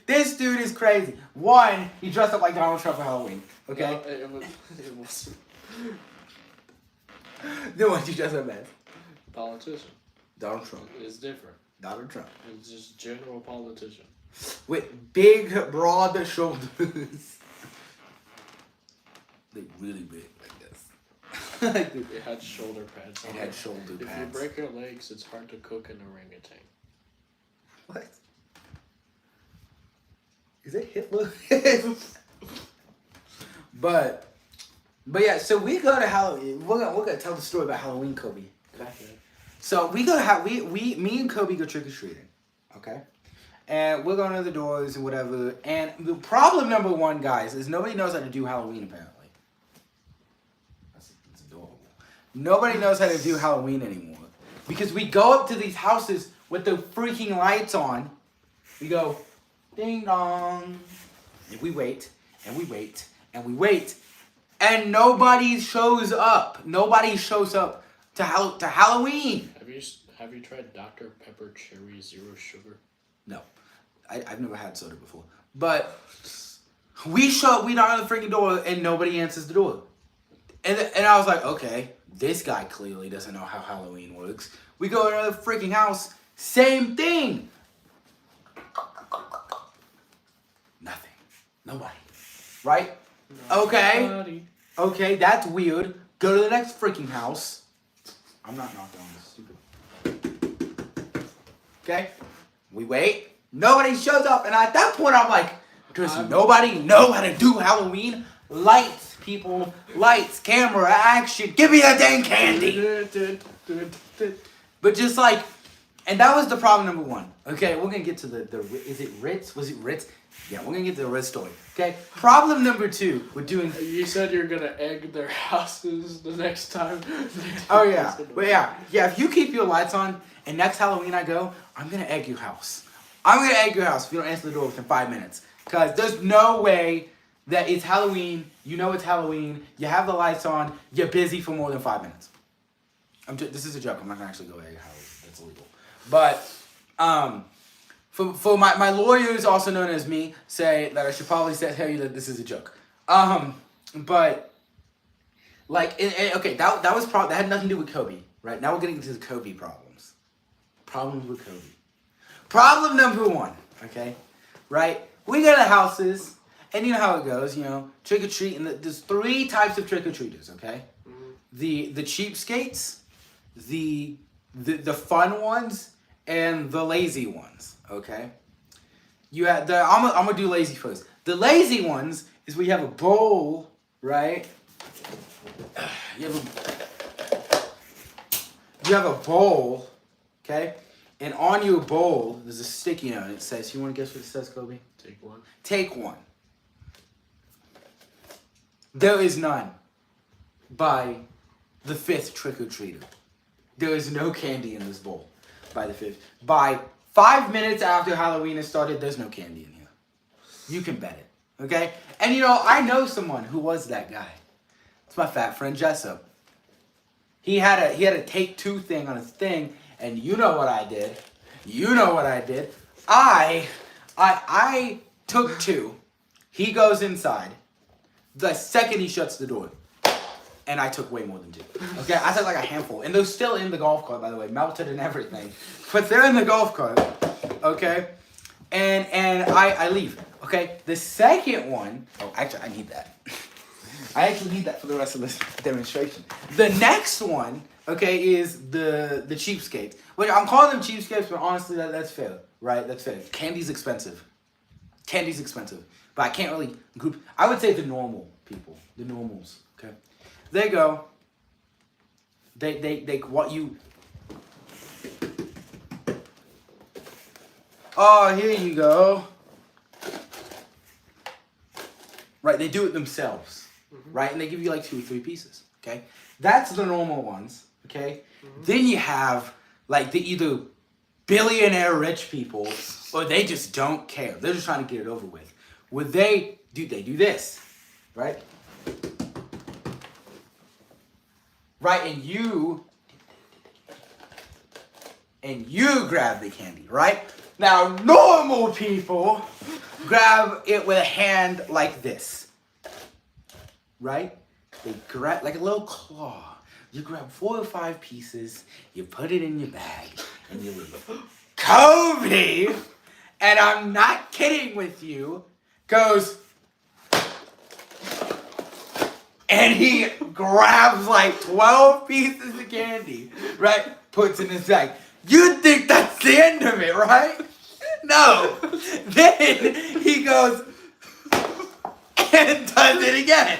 this dude is crazy. One, he dressed up like Donald Trump for Halloween. Okay? No, it was Then what you dress up as? politician. Donald Trump. It's different. Donald Trump. It's just general politician. With big, broad shoulders. Like really big, like this. It had shoulder pads on It had shoulder If pads. you break your legs, it's hard to cook an orangutan. What? Is it Hitler? But yeah, so we go to Halloween. We're gonna tell the story about Halloween, Colby. Okay. So we go to me and Colby go trick or treating. Okay. And we're going to the doors and whatever. And the problem number one, guys, is nobody knows how to do Halloween. Apparently, that's adorable. Nobody knows how to do Halloween anymore because we go up to these houses with the freaking lights on. We go, ding dong, and we wait and we wait and we wait, and nobody shows up. Nobody shows up to Halloween. Have you tried Dr. Pepper Cherry Zero Sugar? No, I've never had soda before. But we knock on the freaking door and nobody answers the door. And I was like, okay, this guy clearly doesn't know how Halloween works. We go to another freaking house, same thing. Nothing. Nobody. Right? Okay, that's weird. Go to the next freaking house. I'm not knocking on this stupid. Okay? We wait. Nobody shows up. And at that point, I'm like, does nobody know how to do Halloween? Lights, people. Lights, camera, action. Give me that dang candy. But just like, and that was the problem number one. Okay, we're going to get to the is it Ritz? Was it Ritz? Yeah, we're going to get to the Ritz story. Okay, problem number two, we're doing... You said you're going to egg their houses the next time. Oh, yeah. But yeah, if you keep your lights on and next Halloween I go, I'm going to egg your house. I'm going to egg your house if you don't answer the door within 5 minutes. Because there's no way that it's Halloween, you know it's Halloween, you have the lights on, you're busy for more than 5 minutes. This is a joke. I'm not going to actually go egg a house. That's illegal. But, for my lawyers, also known as me, say that I should probably tell you that this is a joke. But, like, okay, that had nothing to do with Colby, right? Now we're getting into the Colby problems. Problems with Colby. Problem number one, okay, right? We go to houses, and you know how it goes, trick or treat, and there's 3 types of trick or treaters, okay? The cheapskates, the fun ones, and the lazy ones, okay? You have I'm gonna do lazy first. The lazy ones is where you have a bowl, right? You have a bowl, okay? And on your bowl, there's a sticky note. It says, you want to guess what it says, Colby? Take one. Take one. There is none by the 5th trick-or-treater. There is no candy in this bowl by the 5th. By 5 minutes after Halloween has started, there's no candy in here. You can bet it, okay? And you know, I know someone who was that guy. It's my fat friend Jessup. He had a take 2 thing on his thing, and you know what I did. You know what I did. I took 2. He goes inside. The second he shuts the door. And I took way more than 2. Okay, I took like a handful. And they're still in the golf cart, by the way, melted and everything. But they're in the golf cart. Okay? And I leave. Okay? The second one, oh, actually, I need that. I actually need that for the rest of this demonstration. The next one, okay, is the cheapskates. Well, I'm calling them cheapskates, but honestly, that's fair, right? That's fair. Candy's expensive. Candy's expensive. But I can't really group. I would say the normal people. The normals, okay? They go. They what you. Oh, here you go. Right, they do it themselves. Right, and they give you like 2 or 3 pieces. Okay, that's the normal ones. Okay, then you have like the either billionaire rich people or they just don't care. They're just trying to get it over with. Would they do this, right? Right, and you grab the candy, right? Now, normal people grab it with a hand like this, right? They grab like a little claw. You grab 4 or 5 pieces, you put it in your bag, and you leave. Colby, and I'm not kidding with you, goes, and he grabs like 12 pieces of candy, right? Puts in his bag. You think that's the end of it, right? No. Then he goes and does it again.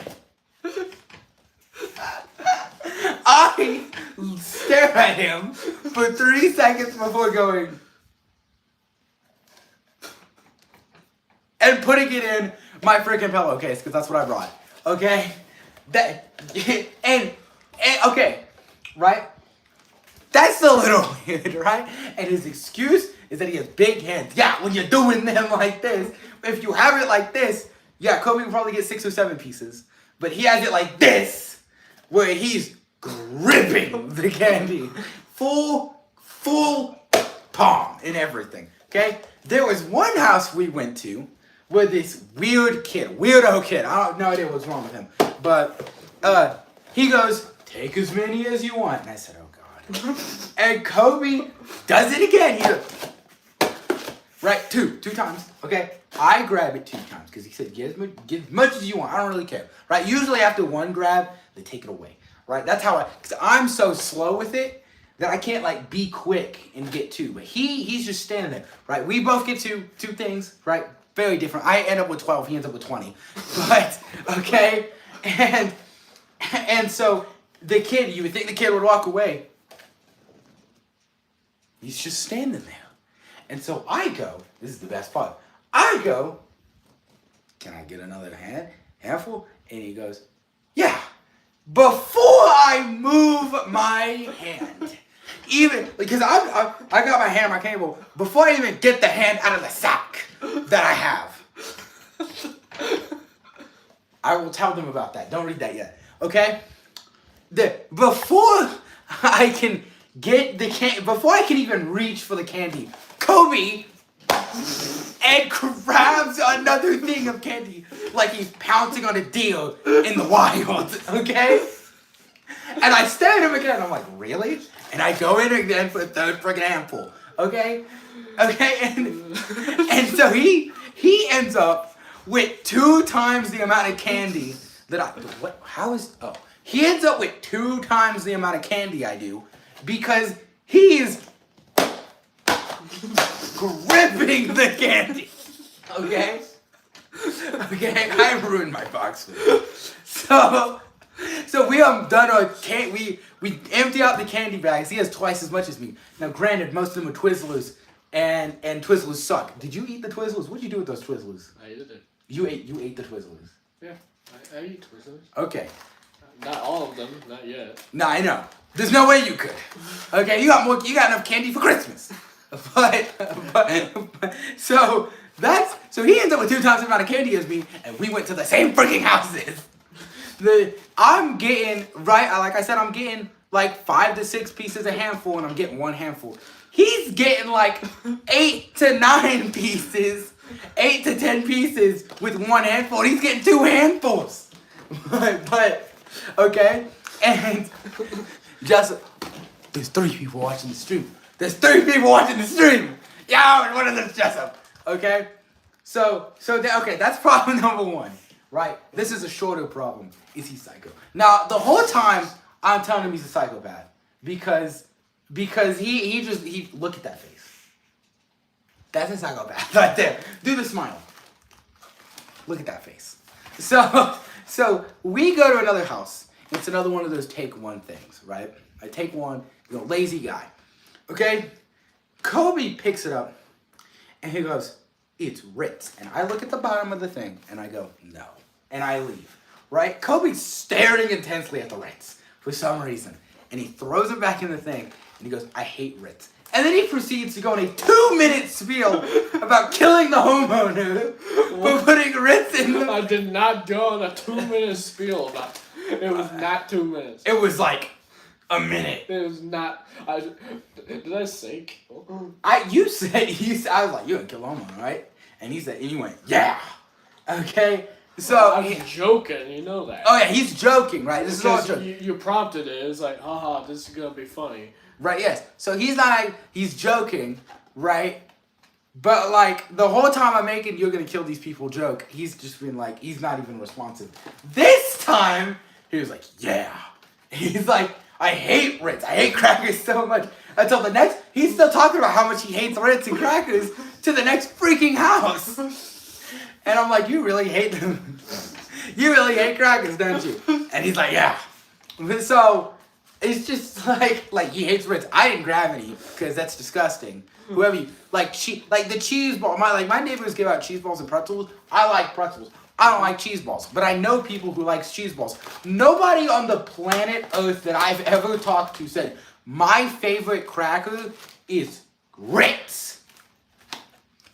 I stare at him for 3 seconds before going and putting it in my freaking pillowcase because that's what I brought. Okay? And okay, right? That's a little weird, right? And his excuse is that he has big hands. Yeah, when you're doing them like this, if you have it like this, yeah, Kobe will probably get 6 or 7 pieces. But he has it like this, where he's gripping the candy. Full palm and everything, okay? There was one house we went to where this weirdo kid, I have no idea what's wrong with him, but he goes, take as many as you want. And I said, oh God. And Kobe does it again. He goes, right, two times, okay? I grab it 2 times because he said, get as much as you want. I don't really care, right? Usually after one grab, they take it away, right? That's how because I'm so slow with it that I can't like be quick and get 2. But he's just standing there, right? We both get two things, right? Very different. I end up with 12. He ends up with 20. But okay, and so the kid, you would think the kid would walk away. He's just standing there, and so I go. This is the best part. I go. Can I get another handful? And he goes, yeah. Before I move my hand, even because I got my hand on my cable, before I even get the hand out of the sack that I have, I will tell them about that. Don't read that yet, okay? Before I can get the before I can even reach for the candy, Kobe and grabs another thing of candy like he's pouncing on a deer in the wild, okay? And I stare at him again. I'm like, really? And I go in again for a 3rd friggin' handful, okay? Okay, and so he ends up with 2 times the amount of candy that he ends up with 2 times the amount of candy I do because he's gripping the candy. Okay, I ruined my box food. So So we done our we empty out the candy bags. He has twice as much as me. Now, granted, most of them are Twizzlers, and Twizzlers suck. Did you eat the Twizzlers? What'd you do with those Twizzlers? I did it. You ate the Twizzlers. Yeah, I eat Twizzlers. Okay. Not all of them, not yet. No, I know. There's no way you could. Okay, you got enough candy for Christmas. But so he ends up with 2 times the amount of candy as me, and we went to the same freaking houses. I'm getting like I said, I'm getting like 5 to 6 pieces a handful, and I'm getting 1 handful. He's getting like 8 to 9 pieces, 8 to 10 pieces with 1 handful. And he's getting 2 handfuls. but okay, and just there's 3 people watching the stream. There's 3 people watching the stream. Yo, and one of them's Jessup. Okay, okay, that's problem number 1. Right? This is a shorter problem. Is he psycho? Now, the whole time, I'm telling him he's a psychopath. Because he look at that face. That's a psychopath right there. Do the smile. Look at that face. So we go to another house. It's another one of those take one things, right? I take one, lazy guy. Okay? Colby picks it up, and he goes, it's Ritz. And I look at the bottom of the thing, and I go, no. And I leave, right? Colby's staring intensely at the Ritz for some reason. And he throws it back in the thing, and he goes, I hate Ritz. And then he proceeds to go on a 2-minute spiel about killing the homeowner for putting Ritz in the... I did not go on a 2-minute spiel about it. It was not 2 minutes. It was like a minute. It was not... did I say kill? I was like, you're gonna kill the homeowner, right? And he said, and you went, yeah. Okay? So I'm joking, you know that. Oh yeah, he's joking, right? This is all joke. You prompted it. It's like, haha, this is gonna be funny. Right, yes. So he's joking, right? But like the whole time I'm making you're gonna kill these people joke, he's just been like, he's not even responsive. This time, he was like, yeah. He's like, I hate Ritz. I hate crackers so much. Until the next, he's still talking about how much he hates Ritz and crackers to the next freaking house. And I'm like, you really hate them. You really hate crackers, don't you? And he's like, yeah. So it's just like he hates Ritz. I didn't grab any because that's disgusting. Whoever you like the cheese ball. My neighbors give out cheese balls and pretzels. I like pretzels. I don't like cheese balls, but I know people who likes cheese balls. Nobody on the planet Earth that I've ever talked to said my favorite cracker is Ritz.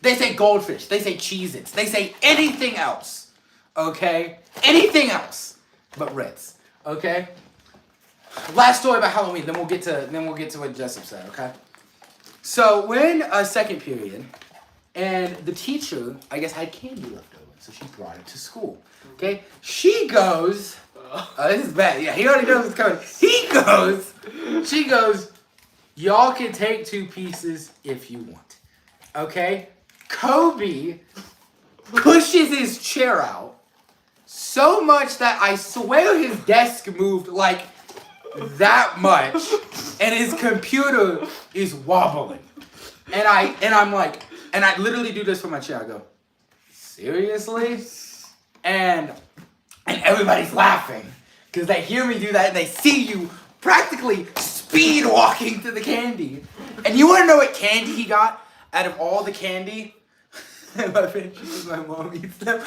They say Goldfish. They say Cheez-Its. They say anything else. Okay? Anything else but Ritz. Okay? Last story about Halloween, then we'll get to what Jessup said, okay? So we're in a second period, and the teacher, I guess, had candy left over, so she brought it to school. Okay? She goes, this is bad. Yeah, he already knows what's coming. She goes, y'all can take 2 pieces if you want. Okay? Colby pushes his chair out so much that I swear his desk moved like that much, and his computer is wobbling. And I'm like, and I literally do this for my chair. I go, seriously? And everybody's laughing because they hear me do that and they see you practically speed walking to the candy. And you want to know what candy he got out of all the candy? My favorite is my mom eats them.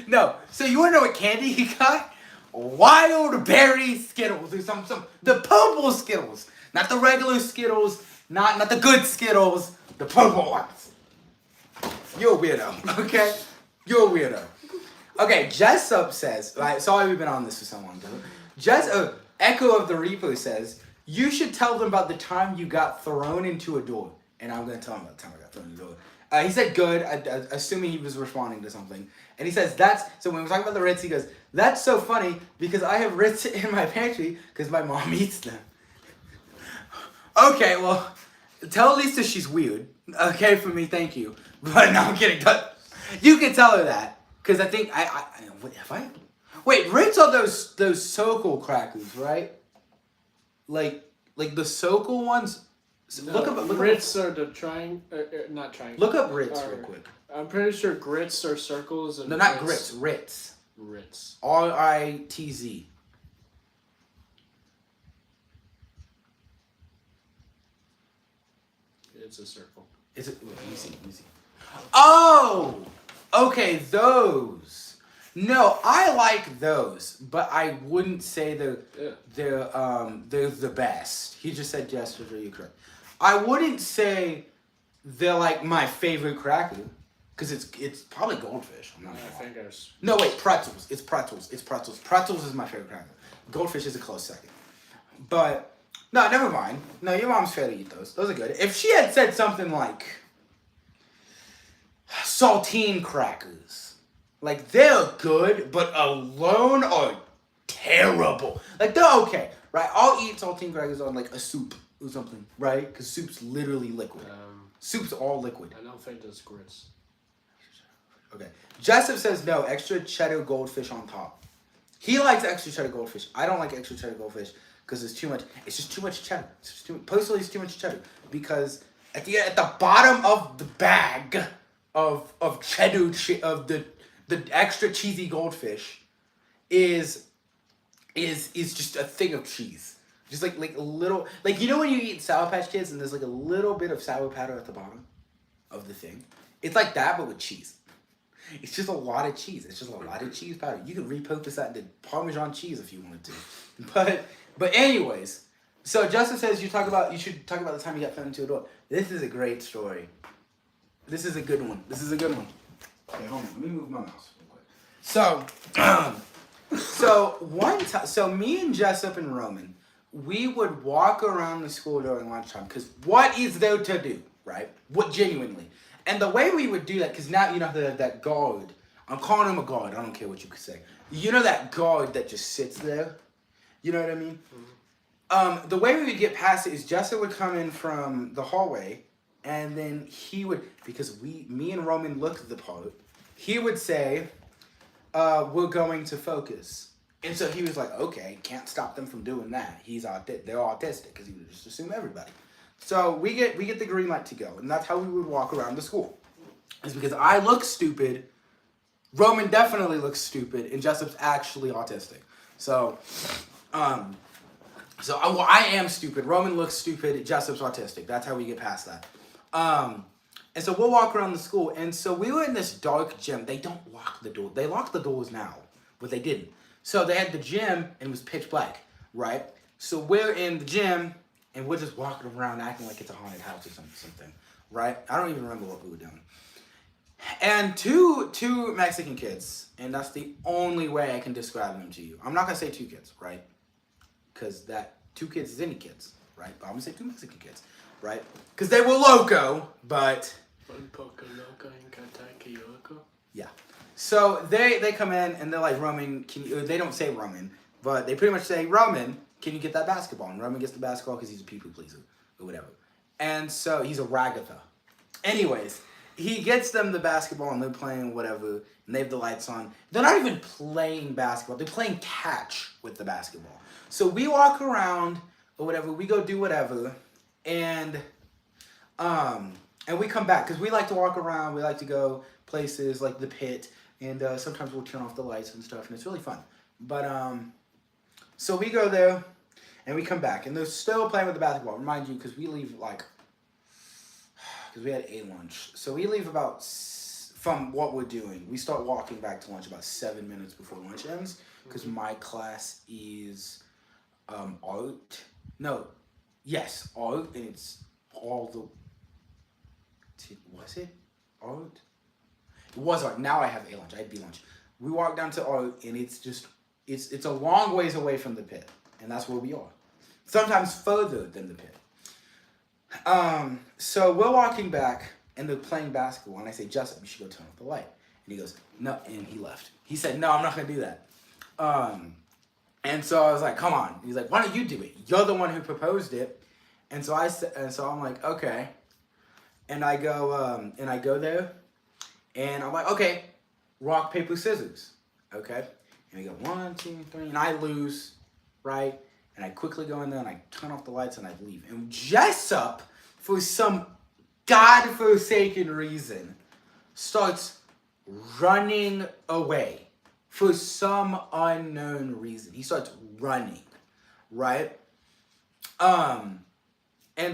No. So you want to know what candy he got? Wild berry Skittles or some the purple Skittles, not the regular Skittles, not the good Skittles, the purple ones. You're a weirdo, okay? You're a weirdo. Okay, Jessup says, right, sorry we've been on this for so long, though. Echo of the Reaper says, you should tell them about the time you got thrown into a door. And I'm going to tell him about the time I got thrown into a door. He said good, assuming he was responding to something. And he says, so when we're talking about the Ritz, he goes, that's so funny because I have Ritz in my pantry because my mom eats them. Okay, well, tell Lisa she's weird. Okay, for me, thank you. But no, I'm kidding. You can tell her that because I think wait, Ritz are those circle crackers, right? Like the circle ones. No, look up Ritz are the not triangle. Look up Ritz real quick. I'm pretty sure grits are circles and no, not grits. Ritz. Ritz. RITZ. It's a circle. Is it? Let me see. Oh, okay, those. No, I like those, but I wouldn't say they're the best. He just said yes, are you correct? I wouldn't say they're like my favorite cracker, because it's probably Goldfish. I'm not sure. I think I was... No, wait, pretzels. It's pretzels. Pretzels is my favorite cracker. Goldfish is a close second. But no, never mind. No, your mom's fair to eat those. Those are good. If she had said something like saltine crackers, like they're good, but alone are terrible. Like they're okay, right? I'll eat saltine crackers on like a soup or something, right? Because soup's literally liquid. Soup's all liquid. I don't think that's grits. Okay. Jessup says no, extra cheddar goldfish on top. He likes extra cheddar goldfish. I don't like extra cheddar goldfish because it's too much. It's just too much cheddar. Personally, it's too much cheddar because at the bottom of the bag of cheddar of the extra cheesy goldfish is just a thing of cheese. Just like a little, like, you know when you eat Sour Patch Kids and there's like a little bit of sour powder at the bottom of the thing? It's like that, but with cheese. It's just a lot of cheese. It's just a lot of cheese powder. You could repurpose that into Parmesan cheese if you wanted to. But anyways, so Justin says you should talk about the time you got thrown into a door. This is a great story. This is a good one. Okay, hold on. Let me move my mouse real quick. So one time, so me and Jessup and Roman, we would walk around the school during lunchtime because what is there to do, right? What genuinely. And the way we would do that, because now you know that guard, I'm calling him a guard, I don't care what you could say. You know that guard that just sits there? You know what I mean? Mm-hmm. The way we would get past it is Jessup would come in from the hallway, and then he would, because me and Roman looked the part, he would say, we're going to focus. And so he was like, okay, can't stop them from doing that. They're autistic, because he would just assume everybody. So we get the green light to go, and that's how we would walk around the school. It's because I look stupid, Roman definitely looks stupid, and Jessup's actually autistic. So I am stupid. Roman looks stupid. Jessup's autistic. That's how we get past that. And so we'll walk around the school, and so we were in this dark gym. They don't lock the door. They lock the doors now, but they didn't. So they had the gym, and it was pitch black, right? So we're in the gym, and we're just walking around acting like it's a haunted house or something, right? I don't even remember what we were doing. And two Mexican kids, and that's the only way I can describe them to you. I'm not going to say two kids, right? Because that two kids is any kids, right? But I'm going to say two Mexican kids, right? Because they were loco, but... Yeah. So they come in, and they're like, Roman, they don't say Roman, but they pretty much say, Roman, can you get that basketball? And Roman gets the basketball because he's a people pleaser or whatever. And so he's a ragatha. Anyways, he gets them the basketball and they're playing whatever, and they have the lights on. They're not even playing basketball. They're playing catch with the basketball. So we walk around or whatever. We go do whatever, and we come back because we like to walk around. We like to go places like the pit, and sometimes we'll turn off the lights and stuff, and it's really fun. But so we go there, and we come back, and they're still playing with the basketball. Remind you, because we leave because we had a lunch. So we leave from what we're doing. We start walking back to lunch about 7 minutes before lunch ends, because my class is art. No, yes, art, and it's all the... Was it art? It was art. Now I have a lunch. I had B lunch. We walk down to art, and it's just... It's a long ways away from the pit, and that's where we are. Sometimes further than the pit. So we're walking back, and they're playing basketball, and I say, Jessup, you should go turn off the light. And he goes, no, and he left. He said, no, I'm not going to do that. And so I was like, come on. He's like, why don't you do it? You're the one who proposed it. And so I'm like, okay. And I go there, and I'm like, okay, rock, paper, scissors. Okay. And I go 1, 2, 3, and I lose, right? And I quickly go in there, and I turn off the lights, and I leave. And Jessup, for some godforsaken reason, starts running away for some unknown reason. He starts running, right? And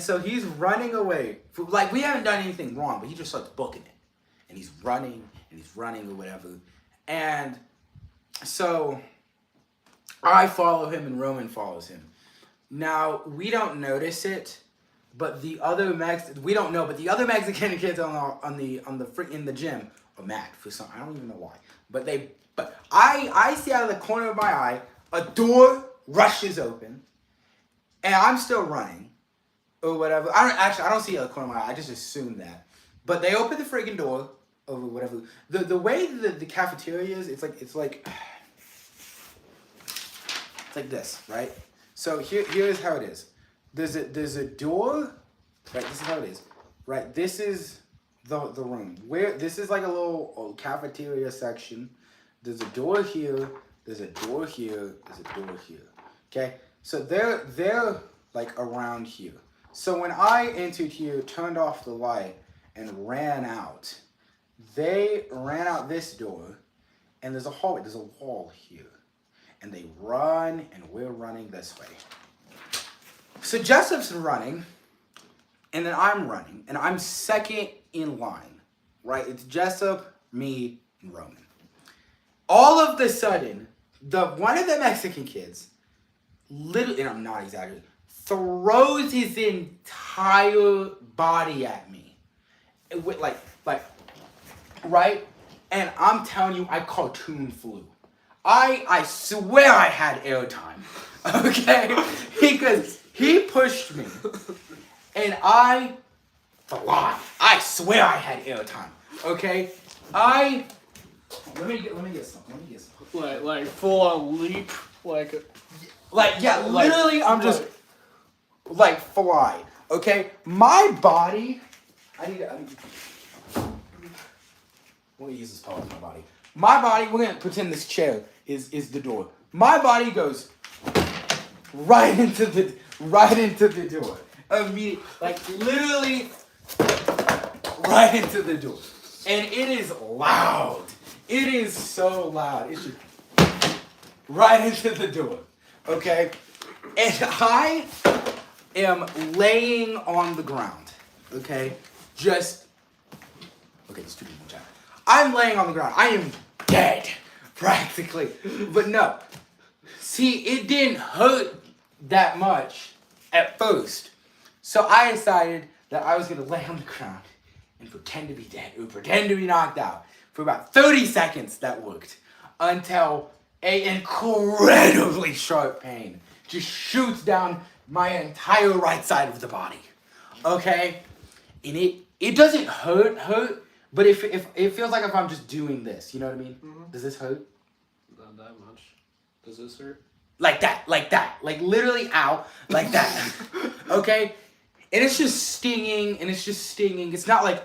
so he's running away. Like, we haven't done anything wrong, but he just starts booking it. And he's running or whatever. And so I follow him and Roman follows him. Now, we don't notice it, but the other we don't know, but the other Mexican kids in the gym are mad for some, I don't even know why. But I see out of the corner of my eye, a door rushes open, and I'm still running, or whatever. I don't see out of the corner of my eye, I just assume that. But they open the freaking door, or whatever. The way the cafeteria is, it's like this, right? So here's how it is. There's a door, right? This is how it is, right? This is the room. This is like a little cafeteria section. There's a door here. There's a door here. There's a door here. Okay, so they're like around here. So when I entered here, turned off the light, and ran out, they ran out this door, and there's a hallway. There's a wall here. And they run, and we're running this way. So Jessup's running, and then I'm running, and I'm second in line, right? It's Jessup, me, and Roman. All of the sudden, one of the Mexican kids, literally, and I'm not exaggerating, throws his entire body at me. With like, right? And I'm telling you, I cartoon flew. I swear I had airtime, okay? Because he pushed me, and I fly. I swear I had airtime, okay? Let me get some. Like full on leap, Literally, I'm just like fly, okay? My body, I'm gonna use this power of my body. My body, we're gonna pretend this chair is the door. My body goes right into the door. Immediately, like literally right into the door. And it is loud. It is so loud. It's just right into the door. Okay? And I am laying on the ground. Okay? There's 2 people in chat. I'm laying on the ground. I am dead, practically. But no. See, it didn't hurt that much at first. So I decided that I was going to lay on the ground and pretend to be dead, or pretend to be knocked out. For about 30 seconds, that worked. Until an incredibly sharp pain just shoots down my entire right side of the body. Okay? And it doesn't hurt, but if it feels like if I'm just doing this, you know what I mean? Mm-hmm. Does this hurt? Not that much. Does this hurt? Like that. Like literally, ow. Like that. Okay? And it's just stinging, It's not like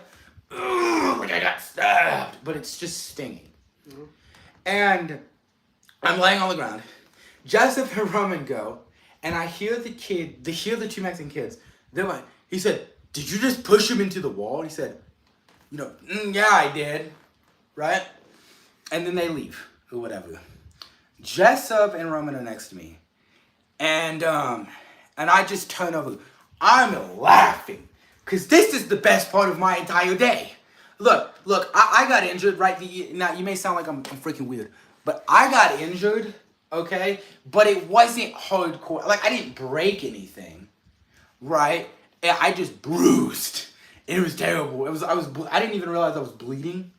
I got stabbed, but it's just stinging. Mm-hmm. And I'm laying on the ground. Jessup and Roman go, and I hear the 2 Mexican kids. They're like, he said, "Did you just push him into the wall?" He said, yeah, I did, right? And then they leave, or whatever. Jessup and Roman are next to me. And I just turn over. I'm laughing. Because this is the best part of my entire day. Look, I got injured, right? Now, you may sound like I'm freaking weird. But I got injured, okay? But it wasn't hardcore. Like, I didn't break anything, right? I just bruised. It was terrible. I didn't even realize I was bleeding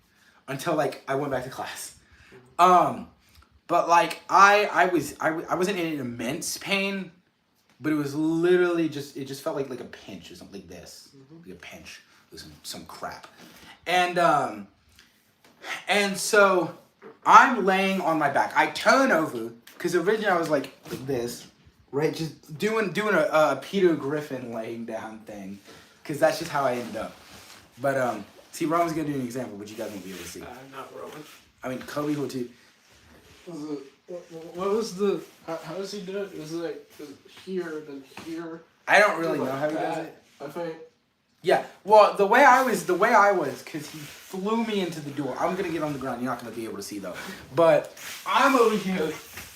until, like, I went back to class. But, like, I wasn't in immense pain. But it was literally it just felt like a pinch or something like this. Mm-hmm. Like a pinch or some crap. And so I'm laying on my back. I turn over, because originally I was like this, right? Just doing a Peter Griffin laying down thing. Because that's just how I ended up. But, see, Roman's going to do an example, but you guys won't be able to see. Not Roman. I mean, Colby will too. What was the... How does he do it? Is it here, then here? I don't really know how he does it. I think... Yeah. Well, the way I was, because he flew me into the door. I'm gonna get on the ground. You're not gonna be able to see though. But I'm over here,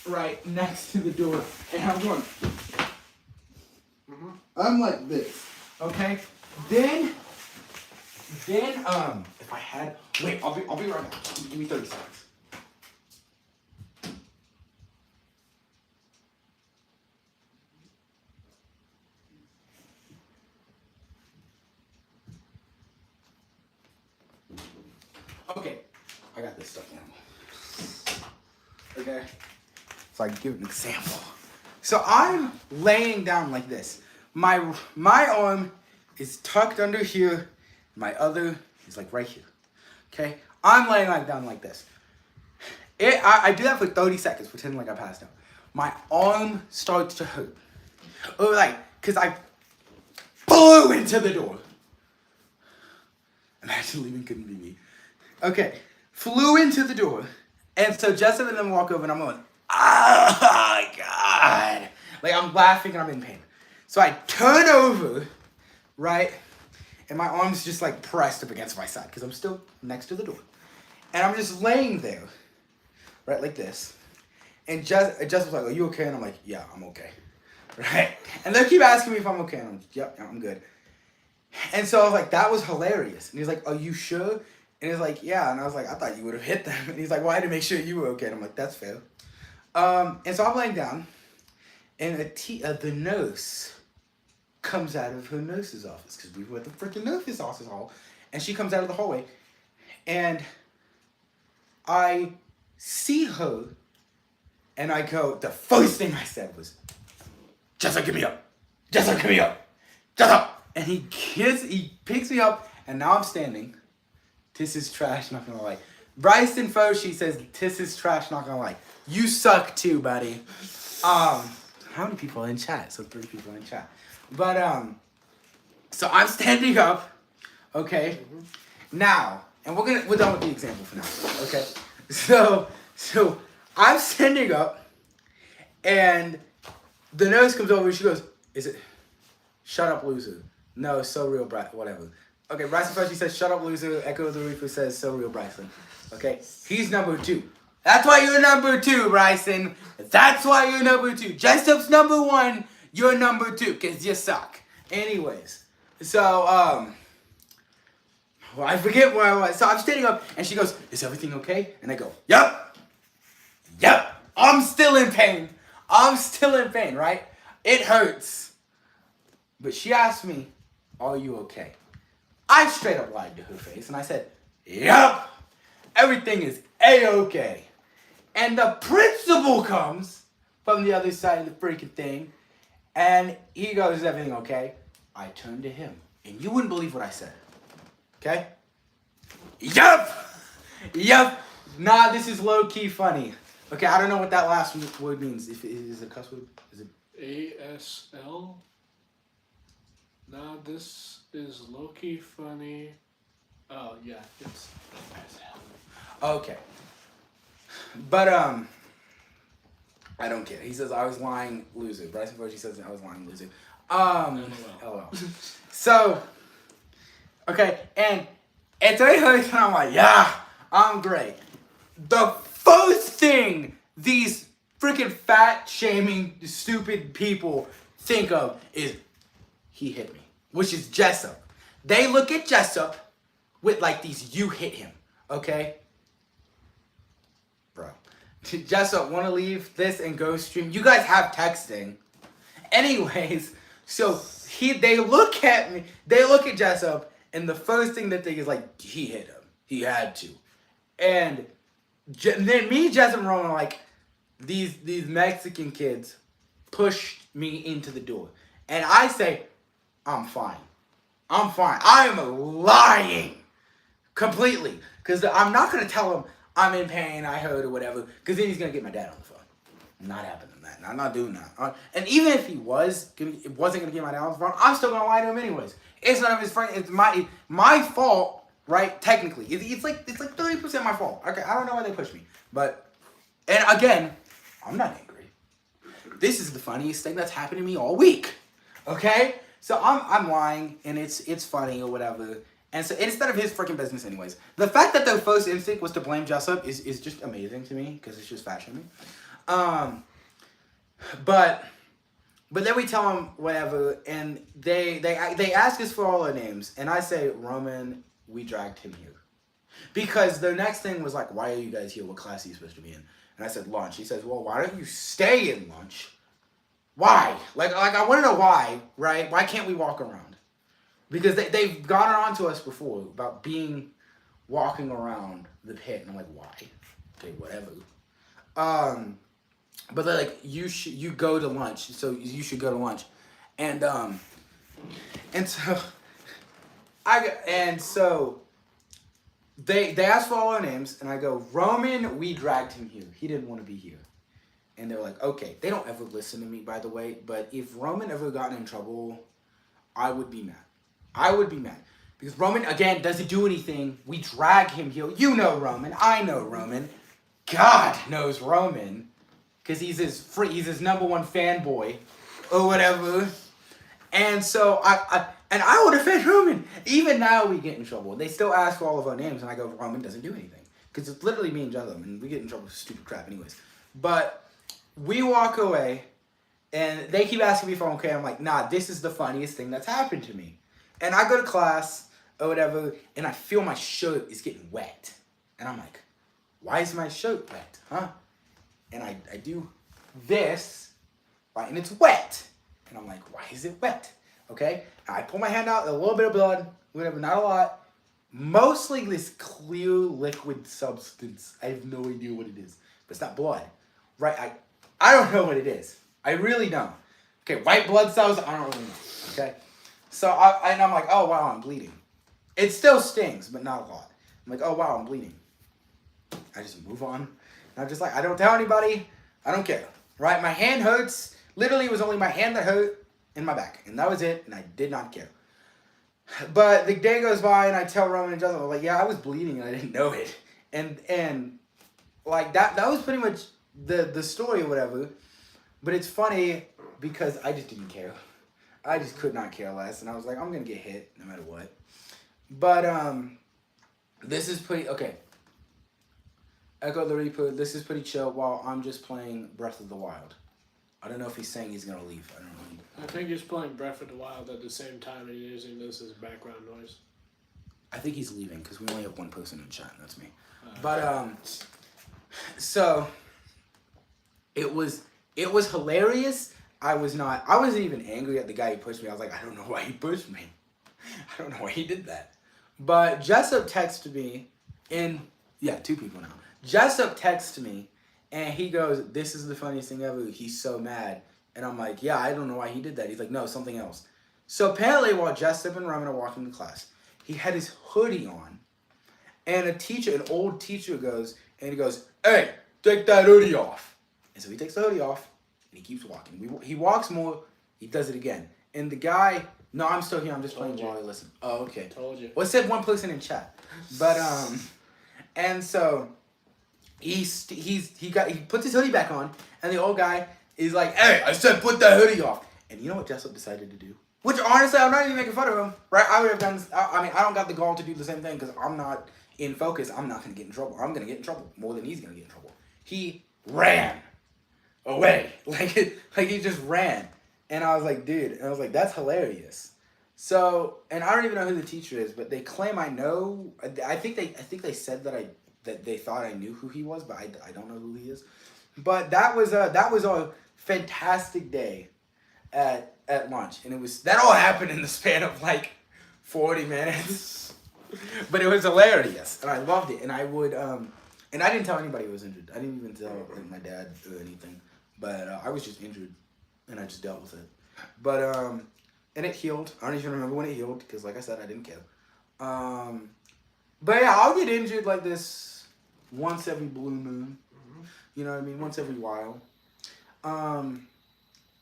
right next to the door, and I'm going. I'm like this. Okay. Then, if I had, wait, I'll be right back. Give me 30 seconds. Okay, I got this stuff now. Okay, so I can give an example. So I'm laying down like this. My arm is tucked under here. My other is like right here. Okay, I'm laying like down like this. I do that for 30 seconds, pretending like I passed out. My arm starts to hurt. Or like, cause I flew into the door. Imagine leaving couldn't be me. Okay, flew into the door. And so Jessup and them walk over and I'm going, oh my God. Like I'm laughing and I'm in pain. So I turn over, right? And my arm's just like pressed up against my side because I'm still next to the door. And I'm just laying there, right, like this. And Jesup's like, are you okay? And I'm like, yeah, I'm okay. Right? And they keep asking me if I'm okay. And I'm like, yep, I'm good. And so I was like, that was hilarious. And he's like, are you sure? And he's like, yeah. And I was like, I thought you would have hit them. And he's like, well, I had to make sure you were okay. And I'm like, that's fair. And so I'm laying down. And the nurse comes out of her nurse's office. Because we were at the freaking nurse's office hall. And she comes out of the hallway. And I see her. And I go, the first thing I said was, Jessup, get me up. Jessup, get me up. Jessup. And he picks me up. And now I'm standing. This is trash, not gonna lie. Bryson Foshi says, this is trash, not gonna lie. You suck too, buddy. How many people are in chat? So 3 people in chat. But, so I'm standing up. Okay. Now, and we're done with the example for now. Okay. So I'm standing up. And the nurse comes over and she goes, shut up, loser. No, so real, whatever. Okay, Bryson Foshi says, shut up, loser. Echo the Reaper says, so real, Bryson. Okay, he's number 2. That's why you're number 2, Bryson. That's why you're number 2. Jessup's number 1, you're number 2, because you suck. Anyways, so, well, I forget where I was. So I'm standing up, and she goes, is everything okay? And I go, yep. I'm still in pain. Right? It hurts. But she asked me, are you okay? I straight up lied to her face and I said, yup, everything is A-okay. And the principal comes from the other side of the freaking thing and he goes, is everything okay? I turned to him and you wouldn't believe what I said. Okay? Yup. Nah, this is low-key funny. Okay, I don't know what that last word means. If it is a cuss word, is it? ASL? Nah, this is low-key funny. Oh, yeah, it's ASL. Okay. But, I don't care. He says, I was lying, loser. Bryson Foshi says, I was lying, loser. LOL. So, okay, and so he hurts, and I'm like, yeah, I'm great. The first thing these freaking fat-shaming, stupid people think of is, he hit me, which is Jessup. They look at Jessup with like these, you hit him, okay? Bro. Jessup, want to leave this and go stream? You guys have texting. Anyways, so they look at me, they look at Jessup, and the first thing they think is like, he hit him. He had to. And then me, Jessup, and Roman are like, these Mexican kids pushed me into the door. And I say, I'm fine. I am lying. Completely. Because I'm not going to tell him I'm in pain, I hurt, or whatever. Because then he's going to get my dad on the phone. I'm not happening that. I'm not doing that. And even if he wasn't going to get my dad on the phone, I'm still going to lie to him anyways. It's none of his friend. It's my fault, right? Technically. It's like 30% my fault. Okay, I don't know why they pushed me. But, and again, I'm not angry. This is the funniest thing that's happened to me all week. Okay? So I'm lying, and it's funny or whatever. And so instead of his freaking business anyways. The fact that their first instinct was to blame Jessup is just amazing to me, because it's just fascinating. But then we tell them whatever, and they ask us for all our names, and I say, Roman, we dragged him here. Because the next thing was like, why are you guys here? What class are you supposed to be in? And I said, lunch. He says, well, why don't you stay in lunch? Why? Like I want to know why, right? Why can't we walk around? Because they've gotten on to us before about walking around the pit. And I'm like, why? Okay, whatever. But they're like, you go to lunch, so you should go to lunch. And so they asked for all our names, and I go, Roman, we dragged him here. He didn't want to be here. And they're like, okay. They don't ever listen to me, by the way, but if Roman ever gotten in trouble, I would be mad. I would be mad. Because Roman, again, doesn't do anything. We drag him here. You know Roman. I know Roman. God knows Roman. Because he's his number one fanboy. Or whatever. And so, I would defend Roman. Even now we get in trouble. They still ask for all of our names, and I go, Roman doesn't do anything. Because it's literally me and Jellum, and we get in trouble for stupid crap anyways. But we walk away, and they keep asking me if I'm okay. I'm like, nah, this is the funniest thing that's happened to me. And I go to class, or whatever, and I feel my shirt is getting wet. And I'm like, why is my shirt wet, huh? And I do this, right, and it's wet. And I'm like, why is it wet? Okay? I pull my hand out, a little bit of blood, whatever, not a lot. Mostly this clear liquid substance. I have no idea what it is. But it's not blood. Right? I don't know what it is. I really don't. Okay, white blood cells, I don't really know. Okay? So I'm like, oh wow, I'm bleeding. It still stings, but not a lot. I'm like, oh wow, I'm bleeding. I just move on. And I'm just like, I don't tell anybody. I don't care. Right? My hand hurts. Literally, it was only my hand that hurt and my back. And that was it. And I did not care. But the day goes by, and I tell Roman and Justin, I'm like, yeah, I was bleeding and I didn't know it. And like that was pretty much the story or whatever. But it's funny because I just didn't care. I just could not care less. And I was like, I'm going to get hit no matter what. But this is pretty, okay. Echo the Reaper, this is pretty chill while I'm just playing Breath of the Wild. I don't know if he's saying he's going to leave. I don't know. I think he's playing Breath of the Wild at the same time and using this as background noise. I think he's leaving because we only have one person in chat, and that's me. But so it was hilarious. I wasn't even angry at the guy who pushed me. I was like, I don't know why he pushed me. I don't know why he did that. But Jessup texted me two people now. Jessup texted me, and he goes, this is the funniest thing ever. He's so mad. And I'm like, yeah, I don't know why he did that. He's like, no, something else. So apparently while Jessup and Roman are walking to class, he had his hoodie on. And an old teacher goes, hey, take that hoodie off. And so he takes the hoodie off, and he keeps walking. He walks more, he does it again. And the guy, no, I'm still here, I'm just playing while I listen. Oh, okay. Told you. Well, it said one person in chat. But, and so he puts his hoodie back on, and the old guy is like, hey, I said put that hoodie off. And you know what Jessup decided to do? Which, honestly, I'm not even making fun of him, right? I would have done, I don't got the gall to do the same thing because I'm not in focus. I'm not going to get in trouble. I'm going to get in trouble more than he's going to get in trouble. He ran away. Like he just ran. And I was like, dude. And I was like, that's hilarious. So, and I don't even know who the teacher is, but they claim I know. I think they said that they thought I knew who he was, but I don't know who he is. But that was a fantastic day at lunch, and that all happened in the span of like 40 minutes. But it was hilarious, and I loved it. And I would and I didn't tell anybody I was injured. I didn't even tell my dad or anything. But I was just injured, and I just dealt with it. But and it healed. I don't even remember when it healed because, like I said, I didn't care. But yeah, I'll get injured like this once every blue moon. You know what I mean? Once every while.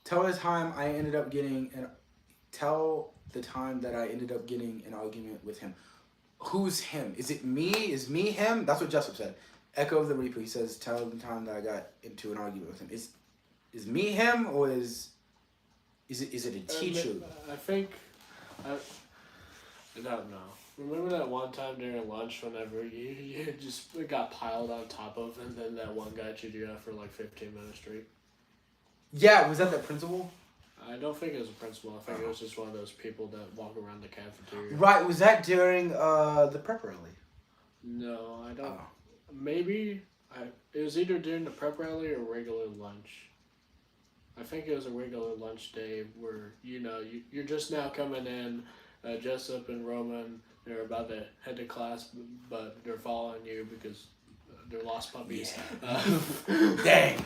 Tell the time that I ended up getting an argument with him. Who's him? Is it me? Is me him? That's what Jessup said. Echo of the Reaper. He says, tell the time that I got into an argument with him. Is me him or is Is it a teacher? I think. I don't know. Remember that one time during lunch whenever you just got piled on top of, and then that one guy chewed you out for like 15 minutes straight? Yeah, was that the principal? I don't think it was a principal. I think it was just one of those people that walk around the cafeteria. Right, was that during the prep rally? No, I don't. Maybe it was either during the prep rally or regular lunch. I think it was a regular lunch day where you're just now coming in. Jessup and Roman, they're about to head to class, but they're following you because they're lost puppies. Yeah. Dang.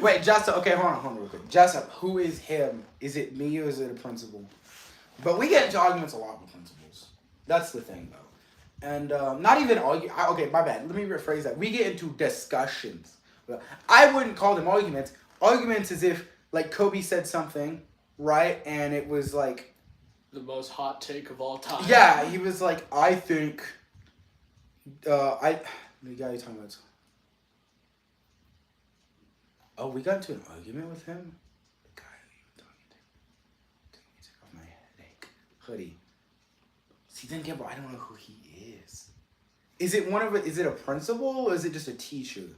Wait, Jessup. Okay, hold on real quick. Jessup, who is him? Is it me or is it a principal? But we get into arguments a lot with principals. That's the thing, though. And not even argue. Okay, my bad. Let me rephrase that. We get into discussions. I wouldn't call them arguments. Arguments is if, like, Colby said something, right? And it was like... the most hot take of all time. Yeah, he was like, I think... The guy you're talking about... Oh, we got into an argument with him? The guy you're talking to. Take off my headache. Hoodie. See, then again, I don't know who he is. Is it a principal or is it just a teacher?